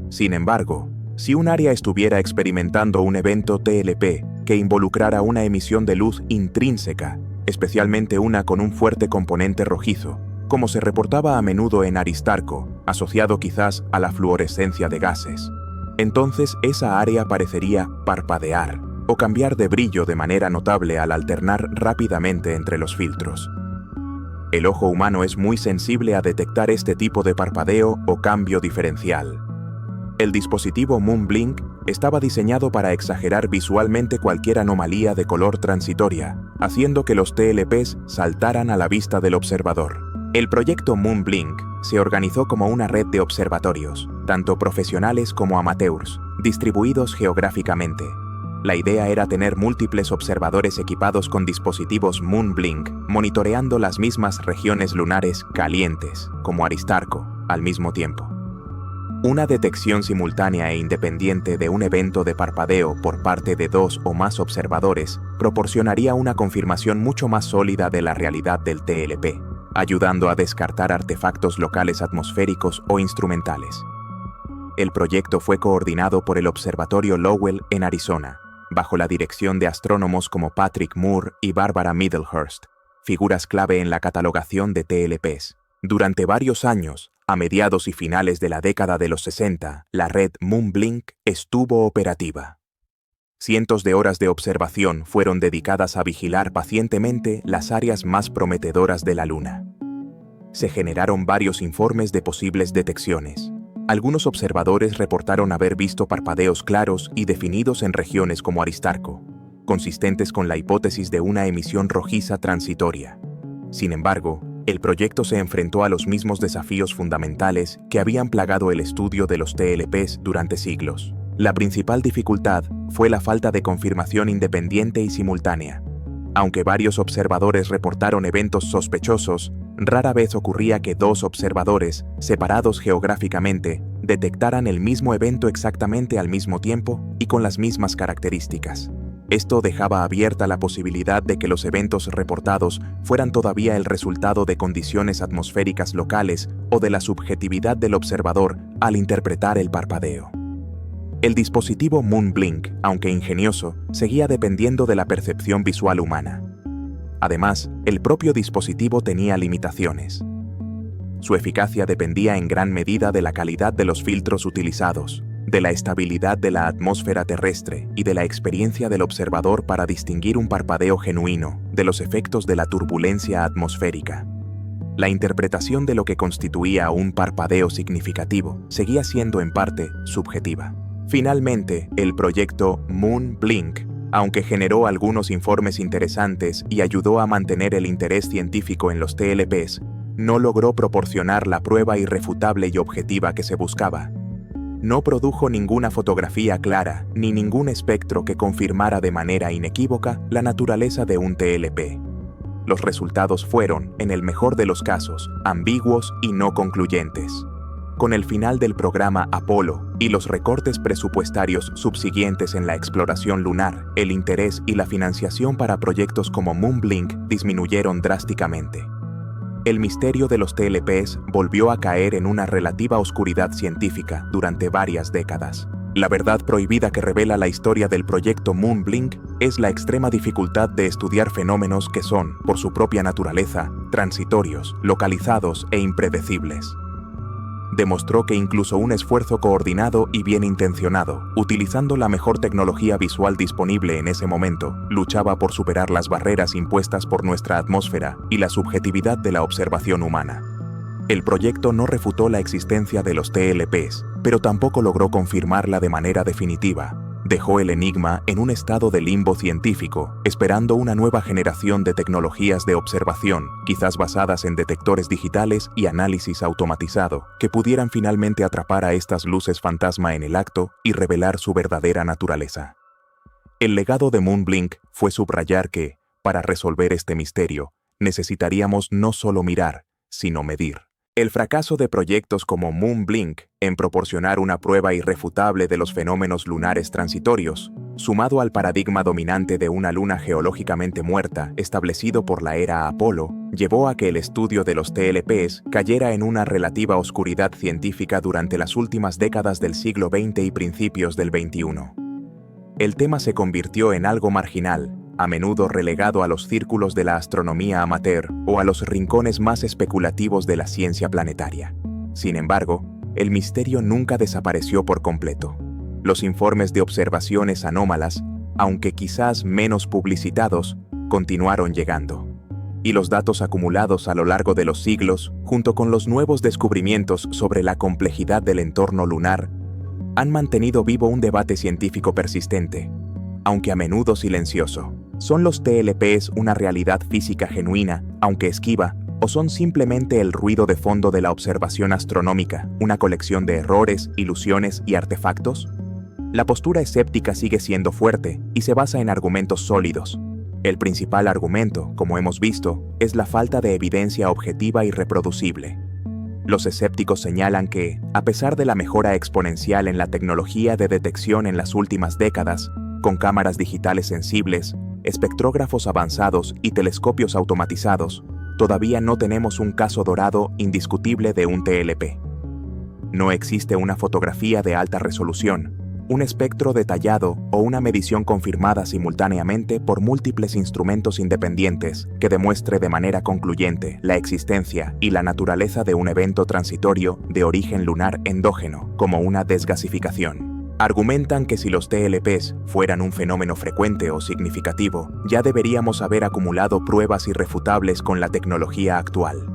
Sin embargo, si un área estuviera experimentando un evento TLP que involucrara una emisión de luz intrínseca, especialmente una con un fuerte componente rojizo, como se reportaba a menudo en Aristarco, asociado quizás a la fluorescencia de gases, entonces esa área parecería parpadear o cambiar de brillo de manera notable al alternar rápidamente entre los filtros. El ojo humano es muy sensible a detectar este tipo de parpadeo o cambio diferencial. El dispositivo Moon Blink estaba diseñado para exagerar visualmente cualquier anomalía de color transitoria, haciendo que los TLPs saltaran a la vista del observador. El proyecto Moon Blink se organizó como una red de observatorios, tanto profesionales como amateurs, distribuidos geográficamente. La idea era tener múltiples observadores equipados con dispositivos Moon Blink, monitoreando las mismas regiones lunares calientes, como Aristarco, al mismo tiempo. Una detección simultánea e independiente de un evento de parpadeo por parte de dos o más observadores proporcionaría una confirmación mucho más sólida de la realidad del TLP, ayudando a descartar artefactos locales atmosféricos o instrumentales. El proyecto fue coordinado por el Observatorio Lowell en Arizona, bajo la dirección de astrónomos como Patrick Moore y Barbara Middlehurst, figuras clave en la catalogación de TLPs. Durante varios años, a mediados y finales de la década de los 60, la red Moon Blink estuvo operativa. Cientos de horas de observación fueron dedicadas a vigilar pacientemente las áreas más prometedoras de la Luna. Se generaron varios informes de posibles detecciones. Algunos observadores reportaron haber visto parpadeos claros y definidos en regiones como Aristarco, consistentes con la hipótesis de una emisión rojiza transitoria. Sin embargo, el proyecto se enfrentó a los mismos desafíos fundamentales que habían plagado el estudio de los TLPs durante siglos. La principal dificultad fue la falta de confirmación independiente y simultánea. Aunque varios observadores reportaron eventos sospechosos, rara vez ocurría que dos observadores, separados geográficamente, detectaran el mismo evento exactamente al mismo tiempo y con las mismas características. Esto dejaba abierta la posibilidad de que los eventos reportados fueran todavía el resultado de condiciones atmosféricas locales o de la subjetividad del observador al interpretar el parpadeo. El dispositivo Moon Blink, aunque ingenioso, seguía dependiendo de la percepción visual humana. Además, el propio dispositivo tenía limitaciones. Su eficacia dependía en gran medida de la calidad de los filtros utilizados, de la estabilidad de la atmósfera terrestre y de la experiencia del observador para distinguir un parpadeo genuino de los efectos de la turbulencia atmosférica. La interpretación de lo que constituía un parpadeo significativo seguía siendo en parte subjetiva. Finalmente, el proyecto Moon Blink, aunque generó algunos informes interesantes y ayudó a mantener el interés científico en los TLPs, no logró proporcionar la prueba irrefutable y objetiva que se buscaba. No produjo ninguna fotografía clara ni ningún espectro que confirmara de manera inequívoca la naturaleza de un TLP. Los resultados fueron, en el mejor de los casos, ambiguos y no concluyentes. Con el final del programa Apolo y los recortes presupuestarios subsiguientes en la exploración lunar, el interés y la financiación para proyectos como Moon Blink disminuyeron drásticamente. El misterio de los TLPs volvió a caer en una relativa oscuridad científica durante varias décadas. La verdad prohibida que revela la historia del proyecto Moon Blink es la extrema dificultad de estudiar fenómenos que son, por su propia naturaleza, transitorios, localizados e impredecibles. Demostró que incluso un esfuerzo coordinado y bien intencionado, utilizando la mejor tecnología visual disponible en ese momento, luchaba por superar las barreras impuestas por nuestra atmósfera y la subjetividad de la observación humana. El proyecto no refutó la existencia de los TLPs, pero tampoco logró confirmarla de manera definitiva, Dejó el enigma en un estado de limbo científico, esperando una nueva generación de tecnologías de observación, quizás basadas en detectores digitales y análisis automatizado, que pudieran finalmente atrapar a estas luces fantasma en el acto y revelar su verdadera naturaleza. El legado de Moonblink fue subrayar que, para resolver este misterio, necesitaríamos no solo mirar, sino medir. El fracaso de proyectos como Moonblink en proporcionar una prueba irrefutable de los fenómenos lunares transitorios, sumado al paradigma dominante de una luna geológicamente muerta establecido por la era Apolo, llevó a que el estudio de los TLPs cayera en una relativa oscuridad científica durante las últimas décadas del siglo XX y principios del XXI. El tema se convirtió en algo marginal, a menudo relegado a los círculos de la astronomía amateur o a los rincones más especulativos de la ciencia planetaria. Sin embargo, el misterio nunca desapareció por completo. Los informes de observaciones anómalas, aunque quizás menos publicitados, continuaron llegando. Y los datos acumulados a lo largo de los siglos, junto con los nuevos descubrimientos sobre la complejidad del entorno lunar, han mantenido vivo un debate científico persistente, aunque a menudo silencioso. ¿Son los TLPs una realidad física genuina, aunque esquiva, o son simplemente el ruido de fondo de la observación astronómica, una colección de errores, ilusiones y artefactos? La postura escéptica sigue siendo fuerte y se basa en argumentos sólidos. El principal argumento, como hemos visto, es la falta de evidencia objetiva y reproducible. Los escépticos señalan que, a pesar de la mejora exponencial en la tecnología de detección en las últimas décadas, con cámaras digitales sensibles, espectrógrafos avanzados y telescopios automatizados, todavía no tenemos un caso dorado indiscutible de un TLP. No existe una fotografía de alta resolución, un espectro detallado o una medición confirmada simultáneamente por múltiples instrumentos independientes que demuestre de manera concluyente la existencia y la naturaleza de un evento transitorio de origen lunar endógeno, como una desgasificación. Argumentan que si los TLPs fueran un fenómeno frecuente o significativo, ya deberíamos haber acumulado pruebas irrefutables con la tecnología actual.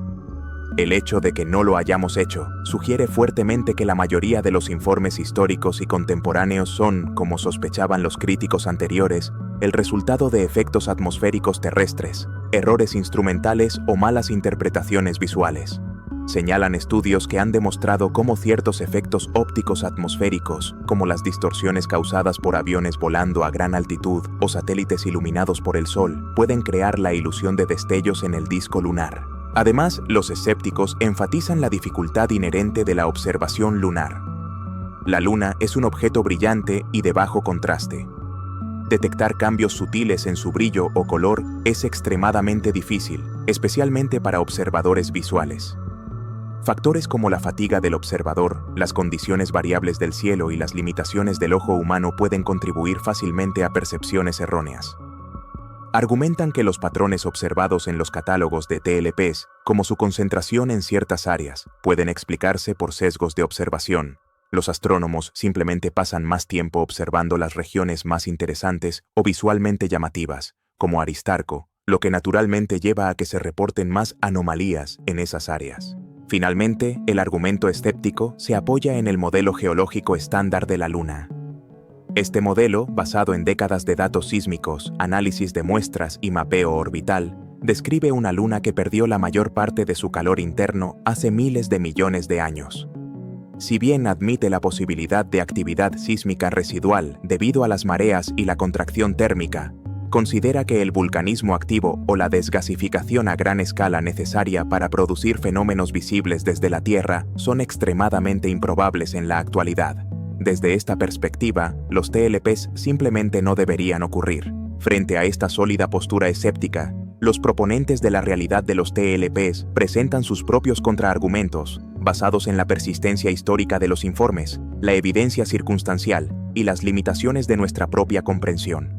El hecho de que no lo hayamos hecho sugiere fuertemente que la mayoría de los informes históricos y contemporáneos son, como sospechaban los críticos anteriores, el resultado de efectos atmosféricos terrestres, errores instrumentales o malas interpretaciones visuales. Señalan estudios que han demostrado cómo ciertos efectos ópticos atmosféricos, como las distorsiones causadas por aviones volando a gran altitud o satélites iluminados por el Sol, pueden crear la ilusión de destellos en el disco lunar. Además, los escépticos enfatizan la dificultad inherente de la observación lunar. La Luna es un objeto brillante y de bajo contraste. Detectar cambios sutiles en su brillo o color es extremadamente difícil, especialmente para observadores visuales. Factores como la fatiga del observador, las condiciones variables del cielo y las limitaciones del ojo humano pueden contribuir fácilmente a percepciones erróneas. Argumentan que los patrones observados en los catálogos de TLPs, como su concentración en ciertas áreas, pueden explicarse por sesgos de observación. Los astrónomos simplemente pasan más tiempo observando las regiones más interesantes o visualmente llamativas, como Aristarco, lo que naturalmente lleva a que se reporten más anomalías en esas áreas. Finalmente, el argumento escéptico se apoya en el modelo geológico estándar de la Luna. Este modelo, basado en décadas de datos sísmicos, análisis de muestras y mapeo orbital, describe una luna que perdió la mayor parte de su calor interno hace miles de millones de años. Si bien admite la posibilidad de actividad sísmica residual debido a las mareas y la contracción térmica, considera que el vulcanismo activo o la desgasificación a gran escala necesaria para producir fenómenos visibles desde la Tierra son extremadamente improbables en la actualidad. Desde esta perspectiva, los TLPs simplemente no deberían ocurrir. Frente a esta sólida postura escéptica, los proponentes de la realidad de los TLPs presentan sus propios contraargumentos, basados en la persistencia histórica de los informes, la evidencia circunstancial y las limitaciones de nuestra propia comprensión.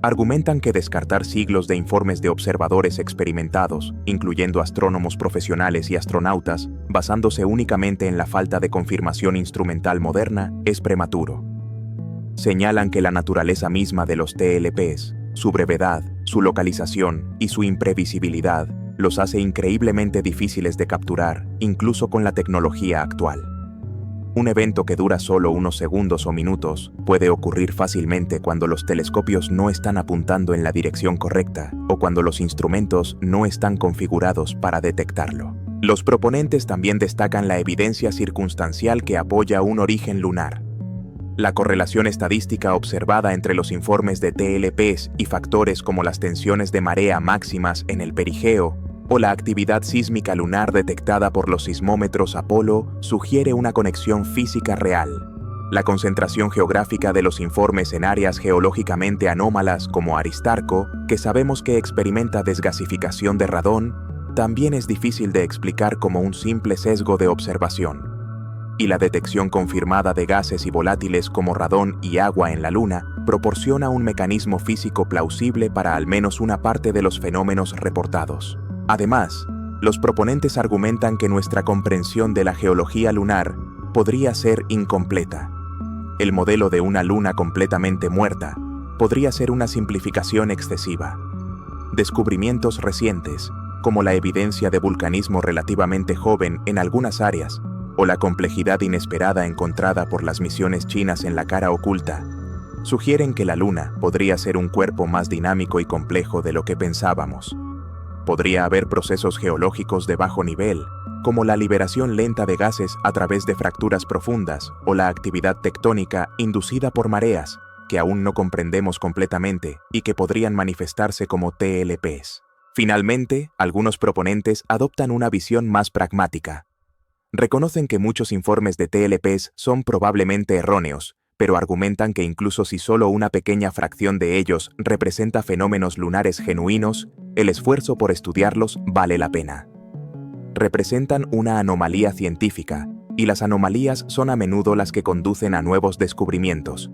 Argumentan que descartar siglos de informes de observadores experimentados, incluyendo astrónomos profesionales y astronautas, basándose únicamente en la falta de confirmación instrumental moderna, es prematuro. Señalan que la naturaleza misma de los TLPs, su brevedad, su localización y su imprevisibilidad, los hace increíblemente difíciles de capturar, incluso con la tecnología actual. Un evento que dura solo unos segundos o minutos puede ocurrir fácilmente cuando los telescopios no están apuntando en la dirección correcta o cuando los instrumentos no están configurados para detectarlo. Los proponentes también destacan la evidencia circunstancial que apoya un origen lunar. La correlación estadística observada entre los informes de TLPs y factores como las tensiones de marea máximas en el perigeo o la actividad sísmica lunar detectada por los sismómetros Apolo sugiere una conexión física real. La concentración geográfica de los informes en áreas geológicamente anómalas como Aristarco, que sabemos que experimenta desgasificación de radón, también es difícil de explicar como un simple sesgo de observación. Y la detección confirmada de gases y volátiles como radón y agua en la Luna proporciona un mecanismo físico plausible para al menos una parte de los fenómenos reportados. Además, los proponentes argumentan que nuestra comprensión de la geología lunar podría ser incompleta. El modelo de una luna completamente muerta podría ser una simplificación excesiva. Descubrimientos recientes, como la evidencia de vulcanismo relativamente joven en algunas áreas, o la complejidad inesperada encontrada por las misiones chinas en la cara oculta, sugieren que la Luna podría ser un cuerpo más dinámico y complejo de lo que pensábamos. Podría haber procesos geológicos de bajo nivel, como la liberación lenta de gases a través de fracturas profundas o la actividad tectónica inducida por mareas, que aún no comprendemos completamente y que podrían manifestarse como TLPs. Finalmente, algunos proponentes adoptan una visión más pragmática. Reconocen que muchos informes de TLPs son probablemente erróneos, pero argumentan que incluso si solo una pequeña fracción de ellos representa fenómenos lunares genuinos, el esfuerzo por estudiarlos vale la pena. Representan una anomalía científica, y las anomalías son a menudo las que conducen a nuevos descubrimientos.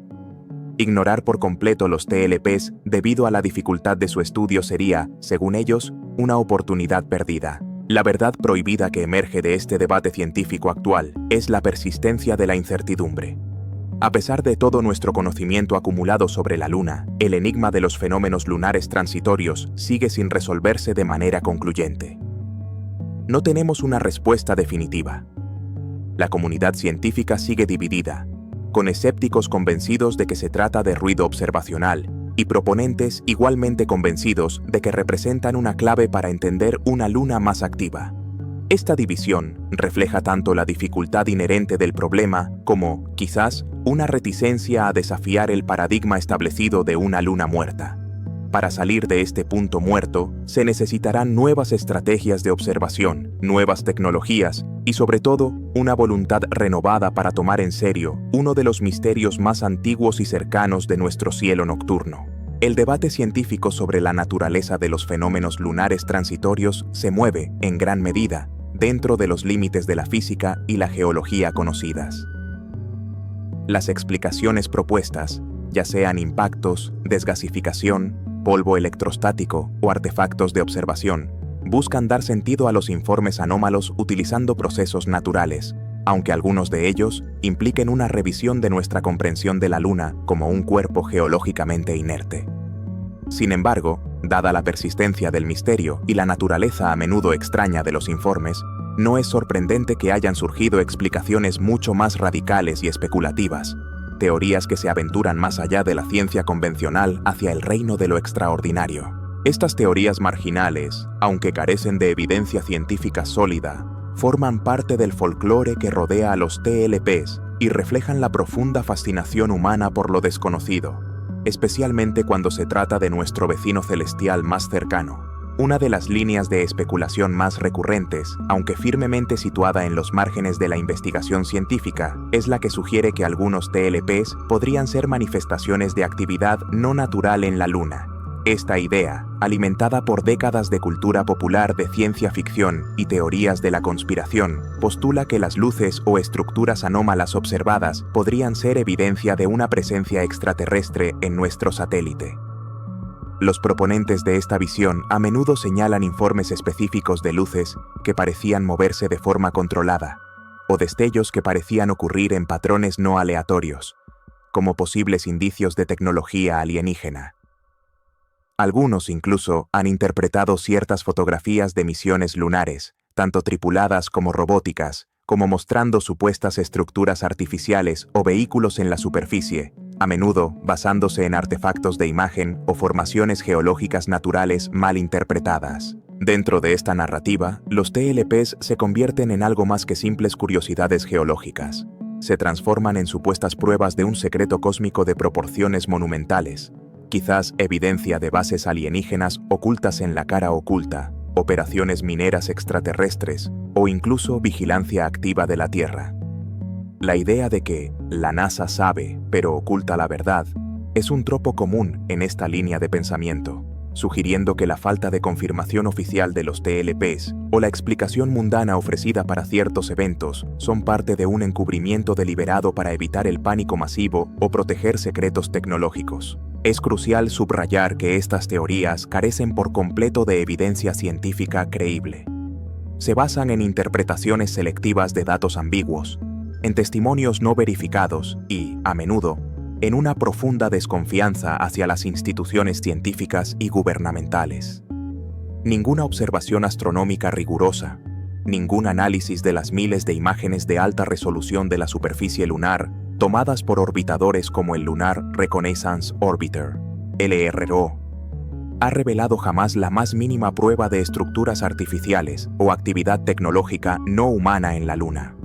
Ignorar por completo los TLPs debido a la dificultad de su estudio sería, según ellos, una oportunidad perdida. La verdad prohibida que emerge de este debate científico actual es la persistencia de la incertidumbre. A pesar de todo nuestro conocimiento acumulado sobre la Luna, el enigma de los fenómenos lunares transitorios sigue sin resolverse de manera concluyente. No tenemos una respuesta definitiva. La comunidad científica sigue dividida, con escépticos convencidos de que se trata de ruido observacional y proponentes igualmente convencidos de que representan una clave para entender una Luna más activa. Esta división refleja tanto la dificultad inherente del problema como, quizás, una reticencia a desafiar el paradigma establecido de una luna muerta. Para salir de este punto muerto, se necesitarán nuevas estrategias de observación, nuevas tecnologías y, sobre todo, una voluntad renovada para tomar en serio uno de los misterios más antiguos y cercanos de nuestro cielo nocturno. El debate científico sobre la naturaleza de los fenómenos lunares transitorios se mueve, en gran medida, dentro de los límites de la física y la geología conocidas. Las explicaciones propuestas, ya sean impactos, desgasificación, polvo electrostático o artefactos de observación, buscan dar sentido a los informes anómalos utilizando procesos naturales, aunque algunos de ellos impliquen una revisión de nuestra comprensión de la Luna como un cuerpo geológicamente inerte. Sin embargo, dada la persistencia del misterio y la naturaleza a menudo extraña de los informes, no es sorprendente que hayan surgido explicaciones mucho más radicales y especulativas, teorías que se aventuran más allá de la ciencia convencional hacia el reino de lo extraordinario. Estas teorías marginales, aunque carecen de evidencia científica sólida, forman parte del folclore que rodea a los TLPs y reflejan la profunda fascinación humana por lo desconocido, especialmente cuando se trata de nuestro vecino celestial más cercano. Una de las líneas de especulación más recurrentes, aunque firmemente situada en los márgenes de la investigación científica, es la que sugiere que algunos TLPs podrían ser manifestaciones de actividad no natural en la Luna. Esta idea, alimentada por décadas de cultura popular de ciencia ficción y teorías de la conspiración, postula que las luces o estructuras anómalas observadas podrían ser evidencia de una presencia extraterrestre en nuestro satélite. Los proponentes de esta visión a menudo señalan informes específicos de luces que parecían moverse de forma controlada, o destellos que parecían ocurrir en patrones no aleatorios, como posibles indicios de tecnología alienígena. Algunos incluso han interpretado ciertas fotografías de misiones lunares, tanto tripuladas como robóticas, como mostrando supuestas estructuras artificiales o vehículos en la superficie, a menudo basándose en artefactos de imagen o formaciones geológicas naturales mal interpretadas. Dentro de esta narrativa, los TLPs se convierten en algo más que simples curiosidades geológicas. Se transforman en supuestas pruebas de un secreto cósmico de proporciones monumentales, quizás evidencia de bases alienígenas ocultas en la cara oculta, operaciones mineras extraterrestres o incluso vigilancia activa de la Tierra. La idea de que la NASA sabe, pero oculta la verdad, es un tropo común en esta línea de pensamiento, sugiriendo que la falta de confirmación oficial de los TLPs o la explicación mundana ofrecida para ciertos eventos son parte de un encubrimiento deliberado para evitar el pánico masivo o proteger secretos tecnológicos. Es crucial subrayar que estas teorías carecen por completo de evidencia científica creíble. Se basan en interpretaciones selectivas de datos ambiguos, en testimonios no verificados y, a menudo, en una profunda desconfianza hacia las instituciones científicas y gubernamentales. Ninguna observación astronómica rigurosa, ningún análisis de las miles de imágenes de alta resolución de la superficie lunar tomadas por orbitadores como el Lunar Reconnaissance Orbiter, LRO, ha revelado jamás la más mínima prueba de estructuras artificiales o actividad tecnológica no humana en la Luna.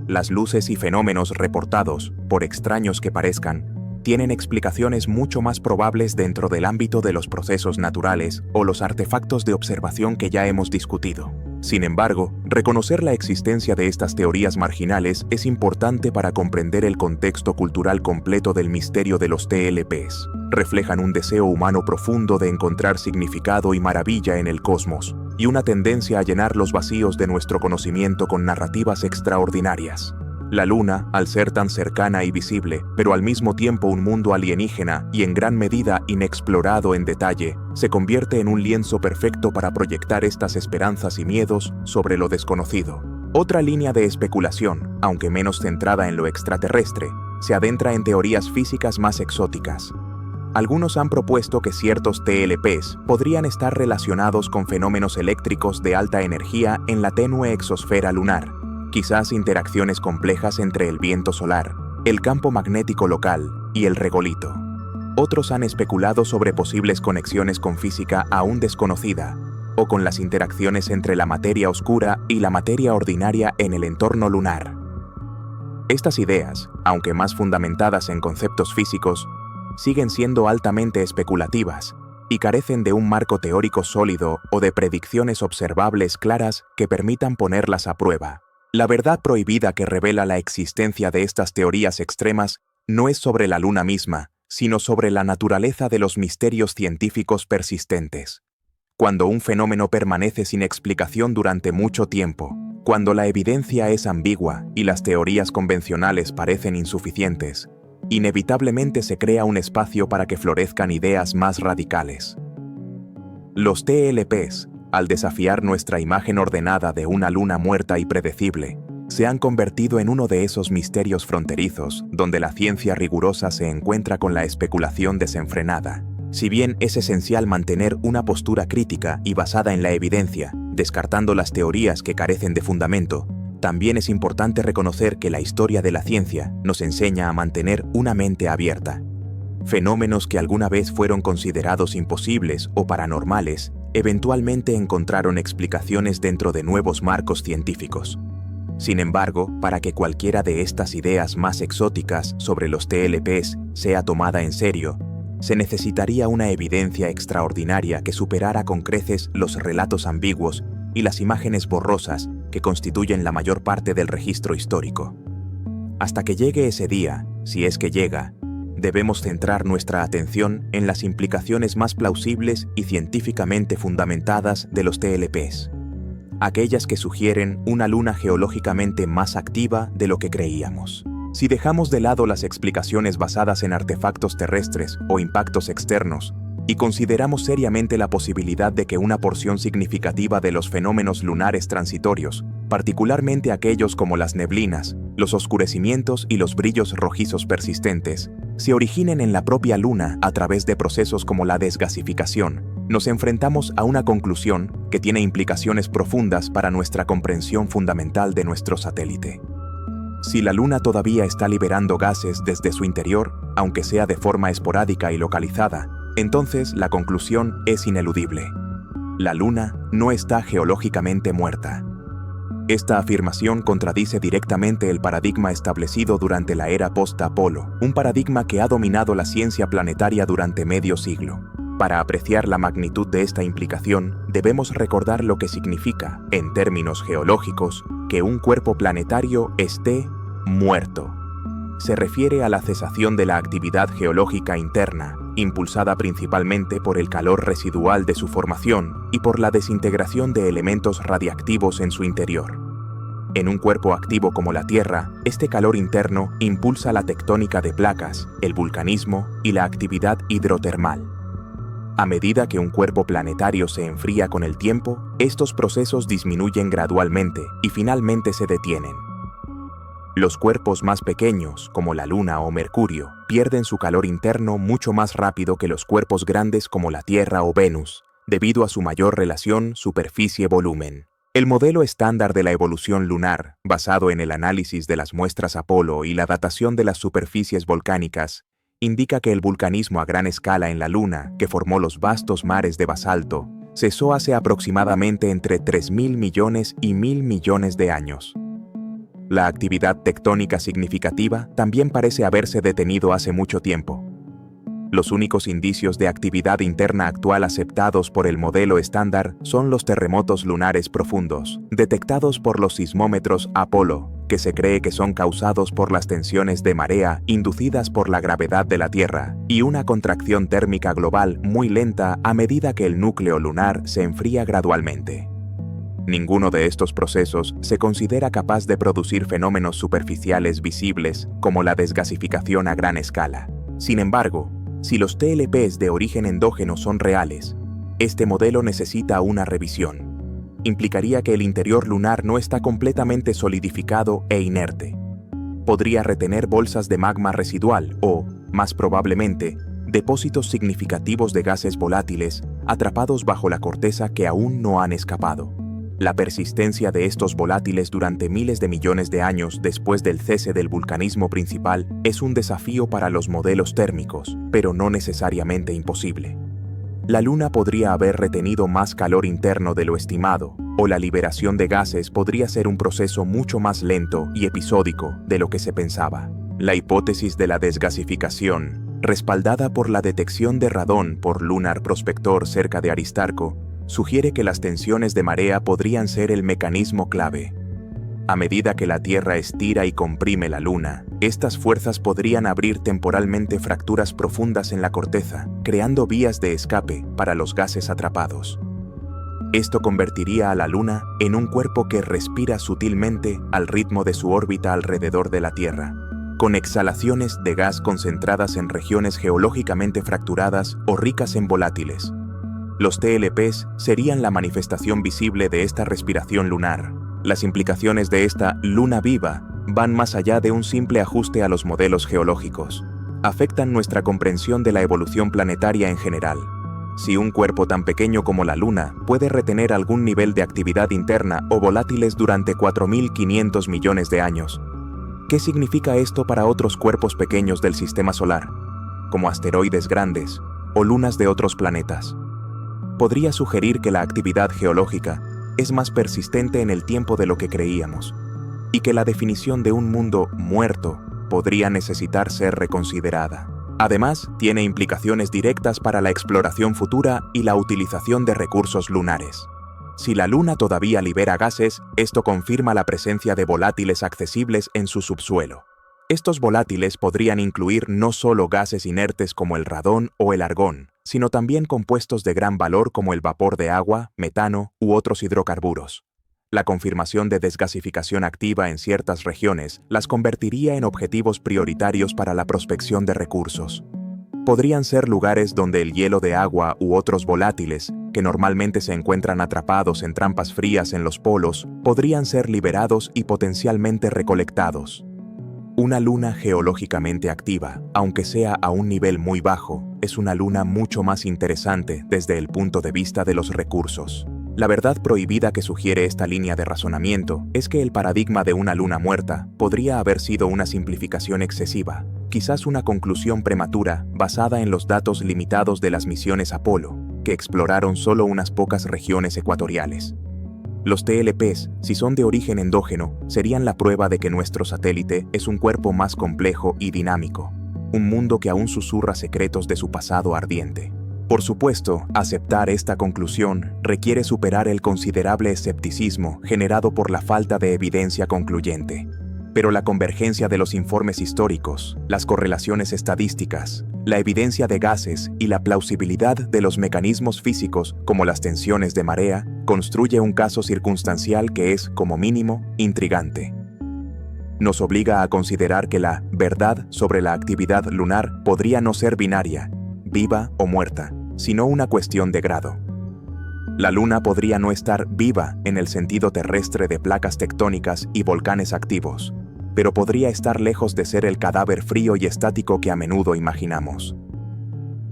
Las luces y fenómenos reportados, por extraños que parezcan, tienen explicaciones mucho más probables dentro del ámbito de los procesos naturales o los artefactos de observación que ya hemos discutido. Sin embargo, reconocer la existencia de estas teorías marginales es importante para comprender el contexto cultural completo del misterio de los TLPs. Reflejan un deseo humano profundo de encontrar significado y maravilla en el cosmos, y una tendencia a llenar los vacíos de nuestro conocimiento con narrativas extraordinarias. La Luna, al ser tan cercana y visible, pero al mismo tiempo un mundo alienígena y en gran medida inexplorado en detalle, se convierte en un lienzo perfecto para proyectar estas esperanzas y miedos sobre lo desconocido. Otra línea de especulación, aunque menos centrada en lo extraterrestre, se adentra en teorías físicas más exóticas. Algunos han propuesto que ciertos TLPs podrían estar relacionados con fenómenos eléctricos de alta energía en la tenue exosfera lunar, quizás interacciones complejas entre el viento solar, el campo magnético local y el regolito. Otros han especulado sobre posibles conexiones con física aún desconocida, o con las interacciones entre la materia oscura y la materia ordinaria en el entorno lunar. Estas ideas, aunque más fundamentadas en conceptos físicos, siguen siendo altamente especulativas y carecen de un marco teórico sólido o de predicciones observables claras que permitan ponerlas a prueba. La verdad prohibida que revela la existencia de estas teorías extremas no es sobre la Luna misma, sino sobre la naturaleza de los misterios científicos persistentes. Cuando un fenómeno permanece sin explicación durante mucho tiempo, cuando la evidencia es ambigua y las teorías convencionales parecen insuficientes, inevitablemente se crea un espacio para que florezcan ideas más radicales. Los TLPs, al desafiar nuestra imagen ordenada de una luna muerta y predecible, se han convertido en uno de esos misterios fronterizos donde la ciencia rigurosa se encuentra con la especulación desenfrenada. Si bien es esencial mantener una postura crítica y basada en la evidencia, descartando las teorías que carecen de fundamento, también es importante reconocer que la historia de la ciencia nos enseña a mantener una mente abierta. Fenómenos que alguna vez fueron considerados imposibles o paranormales, eventualmente encontraron explicaciones dentro de nuevos marcos científicos. Sin embargo, para que cualquiera de estas ideas más exóticas sobre los TLPs sea tomada en serio, se necesitaría una evidencia extraordinaria que superara con creces los relatos ambiguos y las imágenes borrosas que constituyen la mayor parte del registro histórico. Hasta que llegue ese día, si es que llega, debemos centrar nuestra atención en las implicaciones más plausibles y científicamente fundamentadas de los TLPs, aquellas que sugieren una luna geológicamente más activa de lo que creíamos. Si dejamos de lado las explicaciones basadas en artefactos terrestres o impactos externos, y consideramos seriamente la posibilidad de que una porción significativa de los fenómenos lunares transitorios, particularmente aquellos como las neblinas, los oscurecimientos y los brillos rojizos persistentes, se originen en la propia Luna a través de procesos como la desgasificación, nos enfrentamos a una conclusión que tiene implicaciones profundas para nuestra comprensión fundamental de nuestro satélite. Si la Luna todavía está liberando gases desde su interior, aunque sea de forma esporádica y localizada, entonces la conclusión es ineludible. La Luna no está geológicamente muerta. Esta afirmación contradice directamente el paradigma establecido durante la era post-Apolo, un paradigma que ha dominado la ciencia planetaria durante medio siglo. Para apreciar la magnitud de esta implicación, debemos recordar lo que significa, en términos geológicos, que un cuerpo planetario esté muerto. Se refiere a la cesación de la actividad geológica interna, impulsada principalmente por el calor residual de su formación y por la desintegración de elementos radiactivos en su interior. En un cuerpo activo como la Tierra, este calor interno impulsa la tectónica de placas, el vulcanismo y la actividad hidrotermal. A medida que un cuerpo planetario se enfría con el tiempo, estos procesos disminuyen gradualmente y finalmente se detienen. Los cuerpos más pequeños, como la Luna o Mercurio, pierden su calor interno mucho más rápido que los cuerpos grandes como la Tierra o Venus, debido a su mayor relación superficie-volumen. El modelo estándar de la evolución lunar, basado en el análisis de las muestras Apolo y la datación de las superficies volcánicas, indica que el vulcanismo a gran escala en la Luna, que formó los vastos mares de basalto, cesó hace aproximadamente entre 3.000 millones y 1.000 millones de años. La actividad tectónica significativa también parece haberse detenido hace mucho tiempo. Los únicos indicios de actividad interna actual aceptados por el modelo estándar son los terremotos lunares profundos, detectados por los sismómetros Apolo, que se cree que son causados por las tensiones de marea inducidas por la gravedad de la Tierra, y una contracción térmica global muy lenta a medida que el núcleo lunar se enfría gradualmente. Ninguno de estos procesos se considera capaz de producir fenómenos superficiales visibles como la desgasificación a gran escala. Sin embargo, si los TLPs de origen endógeno son reales, este modelo necesita una revisión. Implicaría que el interior lunar no está completamente solidificado e inerte. Podría retener bolsas de magma residual o, más probablemente, depósitos significativos de gases volátiles atrapados bajo la corteza que aún no han escapado. La persistencia de estos volátiles durante miles de millones de años después del cese del vulcanismo principal es un desafío para los modelos térmicos, pero no necesariamente imposible. La Luna podría haber retenido más calor interno de lo estimado, o la liberación de gases podría ser un proceso mucho más lento y episódico de lo que se pensaba. La hipótesis de la desgasificación, respaldada por la detección de radón por Lunar Prospector cerca de Aristarco, sugiere que las tensiones de marea podrían ser el mecanismo clave. A medida que la Tierra estira y comprime la Luna, estas fuerzas podrían abrir temporalmente fracturas profundas en la corteza, creando vías de escape para los gases atrapados. Esto convertiría a la Luna en un cuerpo que respira sutilmente al ritmo de su órbita alrededor de la Tierra, con exhalaciones de gas concentradas en regiones geológicamente fracturadas o ricas en volátiles. Los TLPs serían la manifestación visible de esta respiración lunar. Las implicaciones de esta luna viva van más allá de un simple ajuste a los modelos geológicos. Afectan nuestra comprensión de la evolución planetaria en general. Si un cuerpo tan pequeño como la Luna puede retener algún nivel de actividad interna o volátiles durante 4.500 millones de años, ¿qué significa esto para otros cuerpos pequeños del sistema solar, como asteroides grandes o lunas de otros planetas? Podría sugerir que la actividad geológica es más persistente en el tiempo de lo que creíamos, y que la definición de un mundo muerto podría necesitar ser reconsiderada. Además, tiene implicaciones directas para la exploración futura y la utilización de recursos lunares. Si la Luna todavía libera gases, esto confirma la presencia de volátiles accesibles en su subsuelo. Estos volátiles podrían incluir no solo gases inertes como el radón o el argón, sino también compuestos de gran valor como el vapor de agua, metano u otros hidrocarburos. La confirmación de desgasificación activa en ciertas regiones las convertiría en objetivos prioritarios para la prospección de recursos. Podrían ser lugares donde el hielo de agua u otros volátiles, que normalmente se encuentran atrapados en trampas frías en los polos, podrían ser liberados y potencialmente recolectados. Una luna geológicamente activa, aunque sea a un nivel muy bajo, es una luna mucho más interesante desde el punto de vista de los recursos. La verdad prohibida que sugiere esta línea de razonamiento es que el paradigma de una luna muerta podría haber sido una simplificación excesiva, quizás una conclusión prematura basada en los datos limitados de las misiones Apolo, que exploraron solo unas pocas regiones ecuatoriales. Los TLPs, si son de origen endógeno, serían la prueba de que nuestro satélite es un cuerpo más complejo y dinámico, un mundo que aún susurra secretos de su pasado ardiente. Por supuesto, aceptar esta conclusión requiere superar el considerable escepticismo generado por la falta de evidencia concluyente. Pero la convergencia de los informes históricos, las correlaciones estadísticas, la evidencia de gases y la plausibilidad de los mecanismos físicos como las tensiones de marea construye un caso circunstancial que es, como mínimo, intrigante. Nos obliga a considerar que la verdad sobre la actividad lunar podría no ser binaria, viva o muerta, sino una cuestión de grado. La Luna podría no estar viva en el sentido terrestre de placas tectónicas y volcanes activos, pero podría estar lejos de ser el cadáver frío y estático que a menudo imaginamos.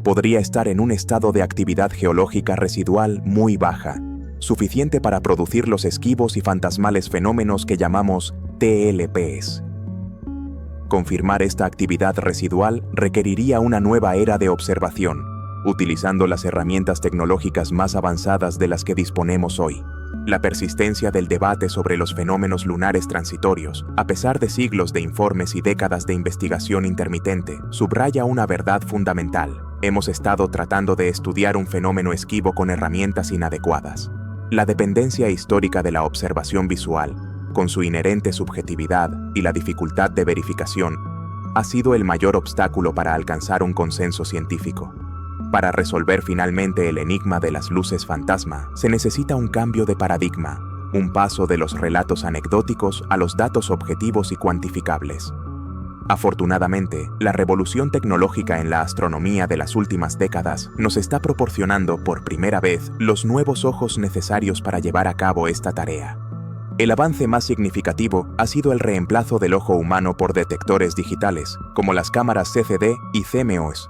Podría estar en un estado de actividad geológica residual muy baja, suficiente para producir los esquivos y fantasmales fenómenos que llamamos TLPs. Confirmar esta actividad residual requeriría una nueva era de observación, utilizando las herramientas tecnológicas más avanzadas de las que disponemos hoy. La persistencia del debate sobre los fenómenos lunares transitorios, a pesar de siglos de informes y décadas de investigación intermitente, subraya una verdad fundamental. Hemos estado tratando de estudiar un fenómeno esquivo con herramientas inadecuadas. La dependencia histórica de la observación visual, con su inherente subjetividad y la dificultad de verificación, ha sido el mayor obstáculo para alcanzar un consenso científico. Para resolver finalmente el enigma de las luces fantasma, se necesita un cambio de paradigma, un paso de los relatos anecdóticos a los datos objetivos y cuantificables. Afortunadamente, la revolución tecnológica en la astronomía de las últimas décadas nos está proporcionando por primera vez los nuevos ojos necesarios para llevar a cabo esta tarea. El avance más significativo ha sido el reemplazo del ojo humano por detectores digitales, como las cámaras CCD y CMOS.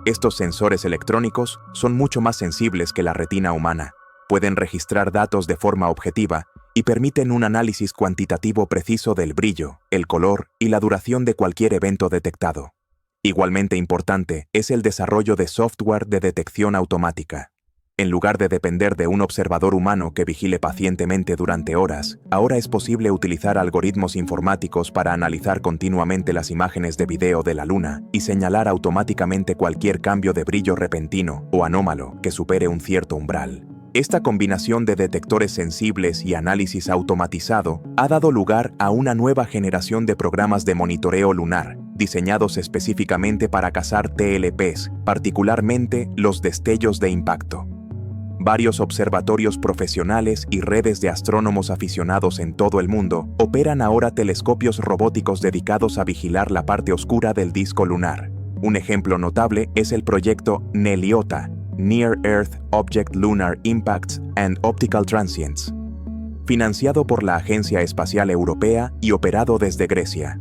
Estos sensores electrónicos son mucho más sensibles que la retina humana, pueden registrar datos de forma objetiva y permiten un análisis cuantitativo preciso del brillo, el color y la duración de cualquier evento detectado. Igualmente importante es el desarrollo de software de detección automática. En lugar de depender de un observador humano que vigile pacientemente durante horas, ahora es posible utilizar algoritmos informáticos para analizar continuamente las imágenes de video de la Luna y señalar automáticamente cualquier cambio de brillo repentino o anómalo que supere un cierto umbral. Esta combinación de detectores sensibles y análisis automatizado ha dado lugar a una nueva generación de programas de monitoreo lunar, diseñados específicamente para cazar TLPs, particularmente los destellos de impacto. Varios observatorios profesionales y redes de astrónomos aficionados en todo el mundo operan ahora telescopios robóticos dedicados a vigilar la parte oscura del disco lunar. Un ejemplo notable es el proyecto NELIOTA, Near Earth Object Lunar Impacts and Optical Transients, financiado por la Agencia Espacial Europea y operado desde Grecia.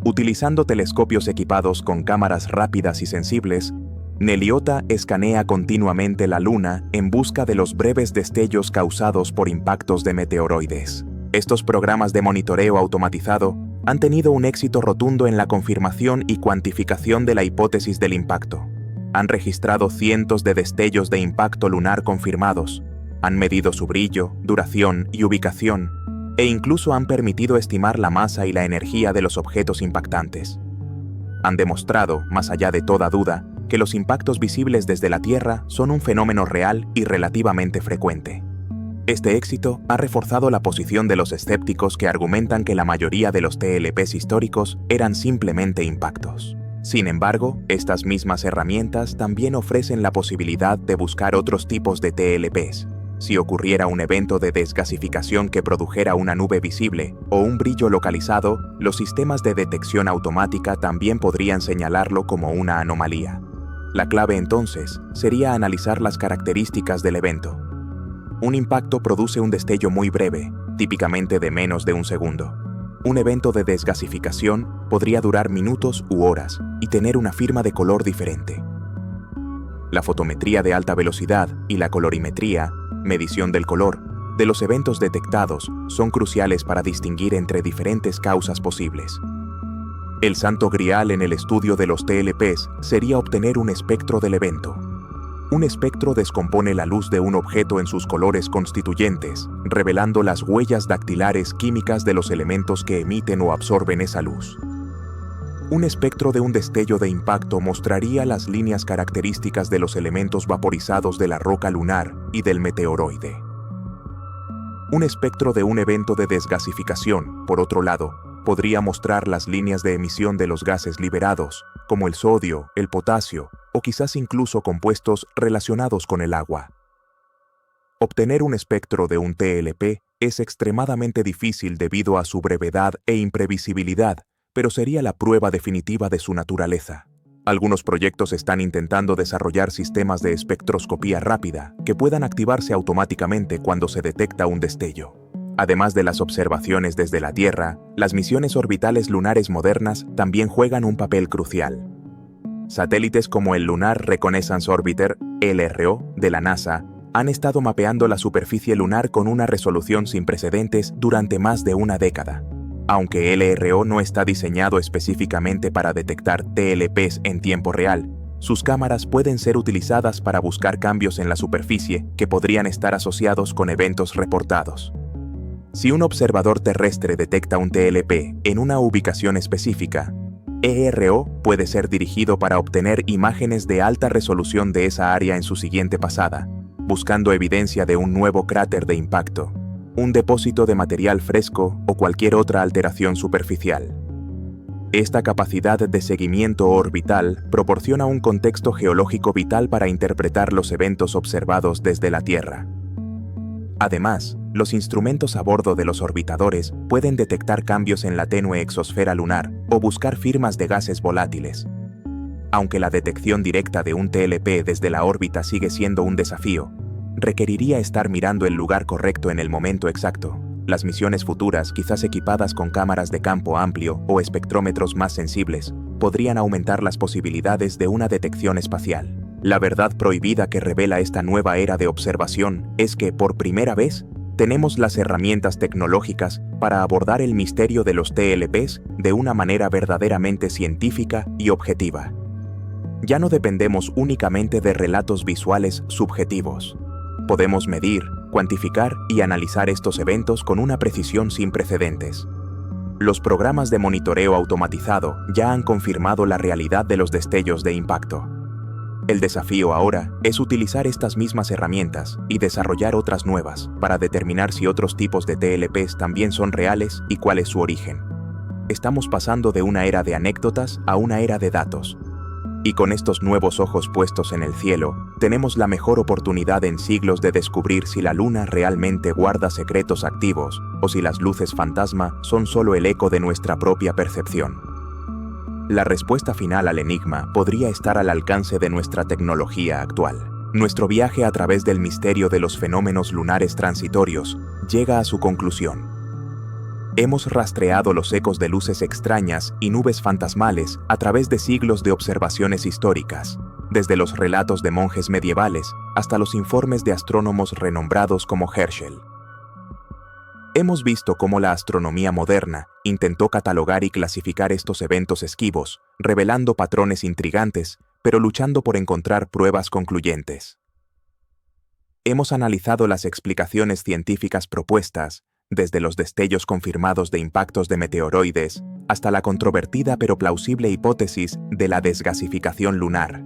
Utilizando telescopios equipados con cámaras rápidas y sensibles, NELIOTA escanea continuamente la Luna en busca de los breves destellos causados por impactos de meteoroides. Estos programas de monitoreo automatizado han tenido un éxito rotundo en la confirmación y cuantificación de la hipótesis del impacto. Han registrado cientos de destellos de impacto lunar confirmados, han medido su brillo, duración y ubicación, e incluso han permitido estimar la masa y la energía de los objetos impactantes. Han demostrado, más allá de toda duda, que los impactos visibles desde la Tierra son un fenómeno real y relativamente frecuente. Este éxito ha reforzado la posición de los escépticos que argumentan que la mayoría de los TLPs históricos eran simplemente impactos. Sin embargo, estas mismas herramientas también ofrecen la posibilidad de buscar otros tipos de TLPs. Si ocurriera un evento de desgasificación que produjera una nube visible o un brillo localizado, los sistemas de detección automática también podrían señalarlo como una anomalía. La clave entonces sería analizar las características del evento. Un impacto produce un destello muy breve, típicamente de menos de un segundo. Un evento de desgasificación podría durar minutos u horas y tener una firma de color diferente. La fotometría de alta velocidad y la colorimetría, medición del color, de los eventos detectados son cruciales para distinguir entre diferentes causas posibles. El santo grial en el estudio de los TLPs sería obtener un espectro del evento. Un espectro descompone la luz de un objeto en sus colores constituyentes, revelando las huellas dactilares químicas de los elementos que emiten o absorben esa luz. Un espectro de un destello de impacto mostraría las líneas características de los elementos vaporizados de la roca lunar y del meteoroide. Un espectro de un evento de desgasificación, por otro lado, podría mostrar las líneas de emisión de los gases liberados, como el sodio, el potasio, o quizás incluso compuestos relacionados con el agua. Obtener un espectro de un TLP es extremadamente difícil debido a su brevedad e imprevisibilidad, pero sería la prueba definitiva de su naturaleza. Algunos proyectos están intentando desarrollar sistemas de espectroscopía rápida que puedan activarse automáticamente cuando se detecta un destello. Además de las observaciones desde la Tierra, las misiones orbitales lunares modernas también juegan un papel crucial. Satélites como el Lunar Reconnaissance Orbiter, LRO, de la NASA, han estado mapeando la superficie lunar con una resolución sin precedentes durante más de una década. Aunque LRO no está diseñado específicamente para detectar TLPs en tiempo real, sus cámaras pueden ser utilizadas para buscar cambios en la superficie que podrían estar asociados con eventos reportados. Si un observador terrestre detecta un TLP en una ubicación específica, ERO puede ser dirigido para obtener imágenes de alta resolución de esa área en su siguiente pasada, buscando evidencia de un nuevo cráter de impacto, un depósito de material fresco o cualquier otra alteración superficial. Esta capacidad de seguimiento orbital proporciona un contexto geológico vital para interpretar los eventos observados desde la Tierra. Además, los instrumentos a bordo de los orbitadores pueden detectar cambios en la tenue exosfera lunar o buscar firmas de gases volátiles. Aunque la detección directa de un TLP desde la órbita sigue siendo un desafío, requeriría estar mirando el lugar correcto en el momento exacto. Las misiones futuras, quizás equipadas con cámaras de campo amplio o espectrómetros más sensibles, podrían aumentar las posibilidades de una detección espacial. La verdad prohibida que revela esta nueva era de observación es que, por primera vez, tenemos las herramientas tecnológicas para abordar el misterio de los TLPs de una manera verdaderamente científica y objetiva. Ya no dependemos únicamente de relatos visuales subjetivos. Podemos medir, cuantificar y analizar estos eventos con una precisión sin precedentes. Los programas de monitoreo automatizado ya han confirmado la realidad de los destellos de impacto. El desafío ahora es utilizar estas mismas herramientas y desarrollar otras nuevas para determinar si otros tipos de TLPs también son reales y cuál es su origen. Estamos pasando de una era de anécdotas a una era de datos. Y con estos nuevos ojos puestos en el cielo, tenemos la mejor oportunidad en siglos de descubrir si la Luna realmente guarda secretos activos o si las luces fantasma son solo el eco de nuestra propia percepción. La respuesta final al enigma podría estar al alcance de nuestra tecnología actual. Nuestro viaje a través del misterio de los fenómenos lunares transitorios llega a su conclusión. Hemos rastreado los ecos de luces extrañas y nubes fantasmales a través de siglos de observaciones históricas, desde los relatos de monjes medievales hasta los informes de astrónomos renombrados como Herschel. Hemos visto cómo la astronomía moderna intentó catalogar y clasificar estos eventos esquivos, revelando patrones intrigantes, pero luchando por encontrar pruebas concluyentes. Hemos analizado las explicaciones científicas propuestas, desde los destellos confirmados de impactos de meteoroides hasta la controvertida pero plausible hipótesis de la desgasificación lunar,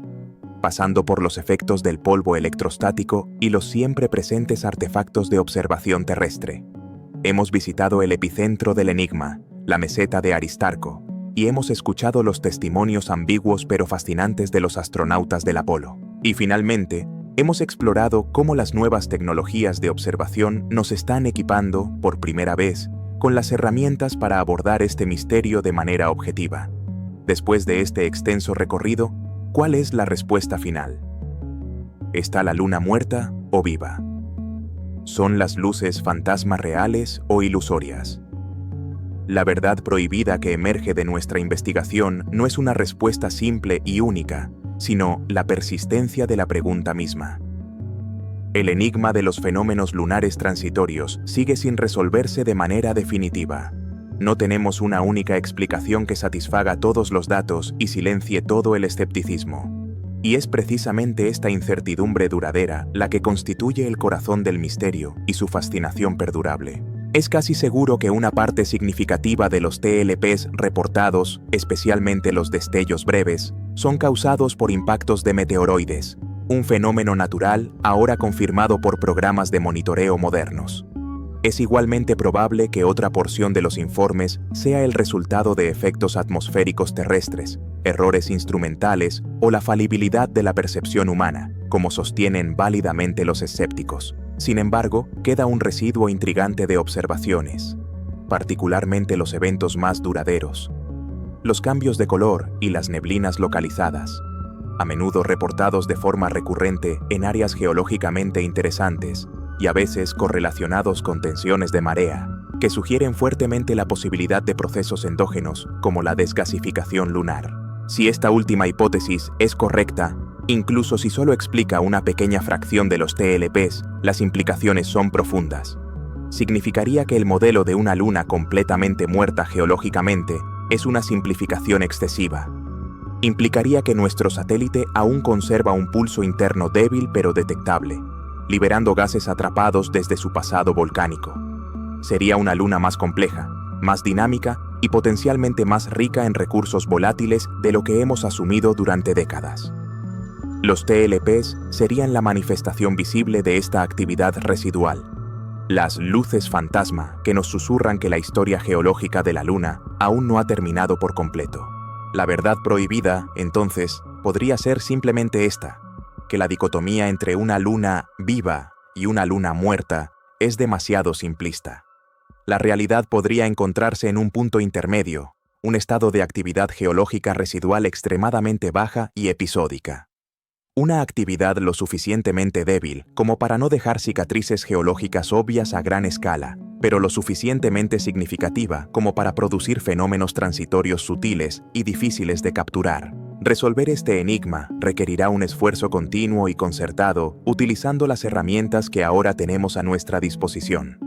pasando por los efectos del polvo electrostático y los siempre presentes artefactos de observación terrestre. Hemos visitado el epicentro del enigma, la meseta de Aristarco, y hemos escuchado los testimonios ambiguos pero fascinantes de los astronautas del Apolo. Y finalmente, hemos explorado cómo las nuevas tecnologías de observación nos están equipando, por primera vez, con las herramientas para abordar este misterio de manera objetiva. Después de este extenso recorrido, ¿cuál es la respuesta final? ¿Está la Luna muerta o viva? ¿Son las luces fantasma reales o ilusorias? La verdad prohibida que emerge de nuestra investigación no es una respuesta simple y única, sino la persistencia de la pregunta misma. El enigma de los fenómenos lunares transitorios sigue sin resolverse de manera definitiva. No tenemos una única explicación que satisfaga todos los datos y silencie todo el escepticismo. Y es precisamente esta incertidumbre duradera la que constituye el corazón del misterio y su fascinación perdurable. Es casi seguro que una parte significativa de los TLPs reportados, especialmente los destellos breves, son causados por impactos de meteoroides, un fenómeno natural ahora confirmado por programas de monitoreo modernos. Es igualmente probable que otra porción de los informes sea el resultado de efectos atmosféricos terrestres, errores instrumentales o la falibilidad de la percepción humana, como sostienen válidamente los escépticos. Sin embargo, queda un residuo intrigante de observaciones, particularmente los eventos más duraderos. Los cambios de color y las neblinas localizadas, a menudo reportados de forma recurrente en áreas geológicamente interesantes y a veces correlacionados con tensiones de marea, que sugieren fuertemente la posibilidad de procesos endógenos como la desgasificación lunar. Si esta última hipótesis es correcta, incluso si solo explica una pequeña fracción de los TLPs, las implicaciones son profundas. Significaría que el modelo de una luna completamente muerta geológicamente es una simplificación excesiva. Implicaría que nuestro satélite aún conserva un pulso interno débil pero detectable, liberando gases atrapados desde su pasado volcánico. Sería una luna más compleja, más dinámica y potencialmente más rica en recursos volátiles de lo que hemos asumido durante décadas. Los TLPs serían la manifestación visible de esta actividad residual, las luces fantasma que nos susurran que la historia geológica de la Luna aún no ha terminado por completo. La verdad prohibida, entonces, podría ser simplemente esta, que la dicotomía entre una luna viva y una luna muerta es demasiado simplista. La realidad podría encontrarse en un punto intermedio, un estado de actividad geológica residual extremadamente baja y episódica. Una actividad lo suficientemente débil como para no dejar cicatrices geológicas obvias a gran escala, pero lo suficientemente significativa como para producir fenómenos transitorios sutiles y difíciles de capturar. Resolver este enigma requerirá un esfuerzo continuo y concertado utilizando las herramientas que ahora tenemos a nuestra disposición.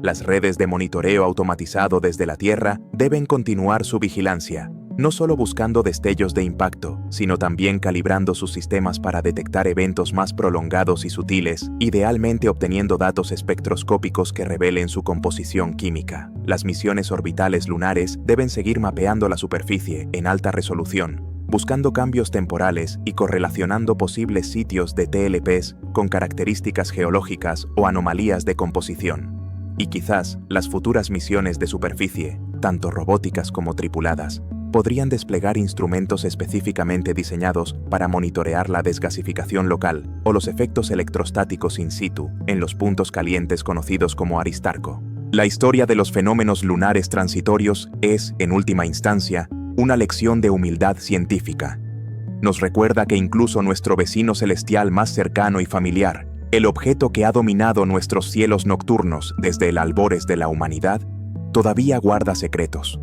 Las redes de monitoreo automatizado desde la Tierra deben continuar su vigilancia, no solo buscando destellos de impacto, sino también calibrando sus sistemas para detectar eventos más prolongados y sutiles, idealmente obteniendo datos espectroscópicos que revelen su composición química. Las misiones orbitales lunares deben seguir mapeando la superficie en alta resolución, buscando cambios temporales y correlacionando posibles sitios de TLPs con características geológicas o anomalías de composición. Y quizás las futuras misiones de superficie, tanto robóticas como tripuladas, podrían desplegar instrumentos específicamente diseñados para monitorear la desgasificación local o los efectos electrostáticos in situ en los puntos calientes conocidos como Aristarco. La historia de los fenómenos lunares transitorios es, en última instancia, una lección de humildad científica. Nos recuerda que incluso nuestro vecino celestial más cercano y familiar, el objeto que ha dominado nuestros cielos nocturnos desde el albores de la humanidad, todavía guarda secretos.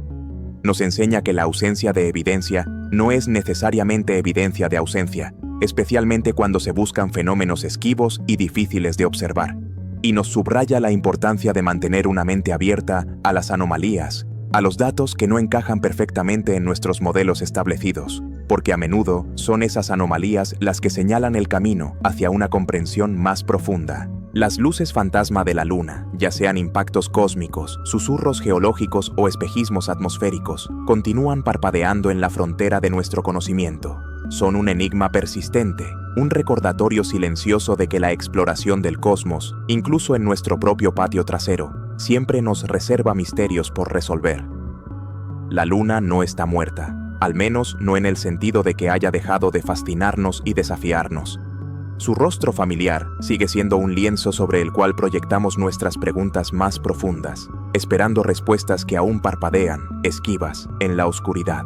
Nos enseña que la ausencia de evidencia no es necesariamente evidencia de ausencia, especialmente cuando se buscan fenómenos esquivos y difíciles de observar. Y nos subraya la importancia de mantener una mente abierta a las anomalías, a los datos que no encajan perfectamente en nuestros modelos establecidos, porque a menudo son esas anomalías las que señalan el camino hacia una comprensión más profunda. Las luces fantasma de la Luna, ya sean impactos cósmicos, susurros geológicos o espejismos atmosféricos, continúan parpadeando en la frontera de nuestro conocimiento. Son un enigma persistente, un recordatorio silencioso de que la exploración del cosmos, incluso en nuestro propio patio trasero, siempre nos reserva misterios por resolver. La Luna no está muerta, al menos no en el sentido de que haya dejado de fascinarnos y desafiarnos. Su rostro familiar sigue siendo un lienzo sobre el cual proyectamos nuestras preguntas más profundas, esperando respuestas que aún parpadean, esquivas, en la oscuridad.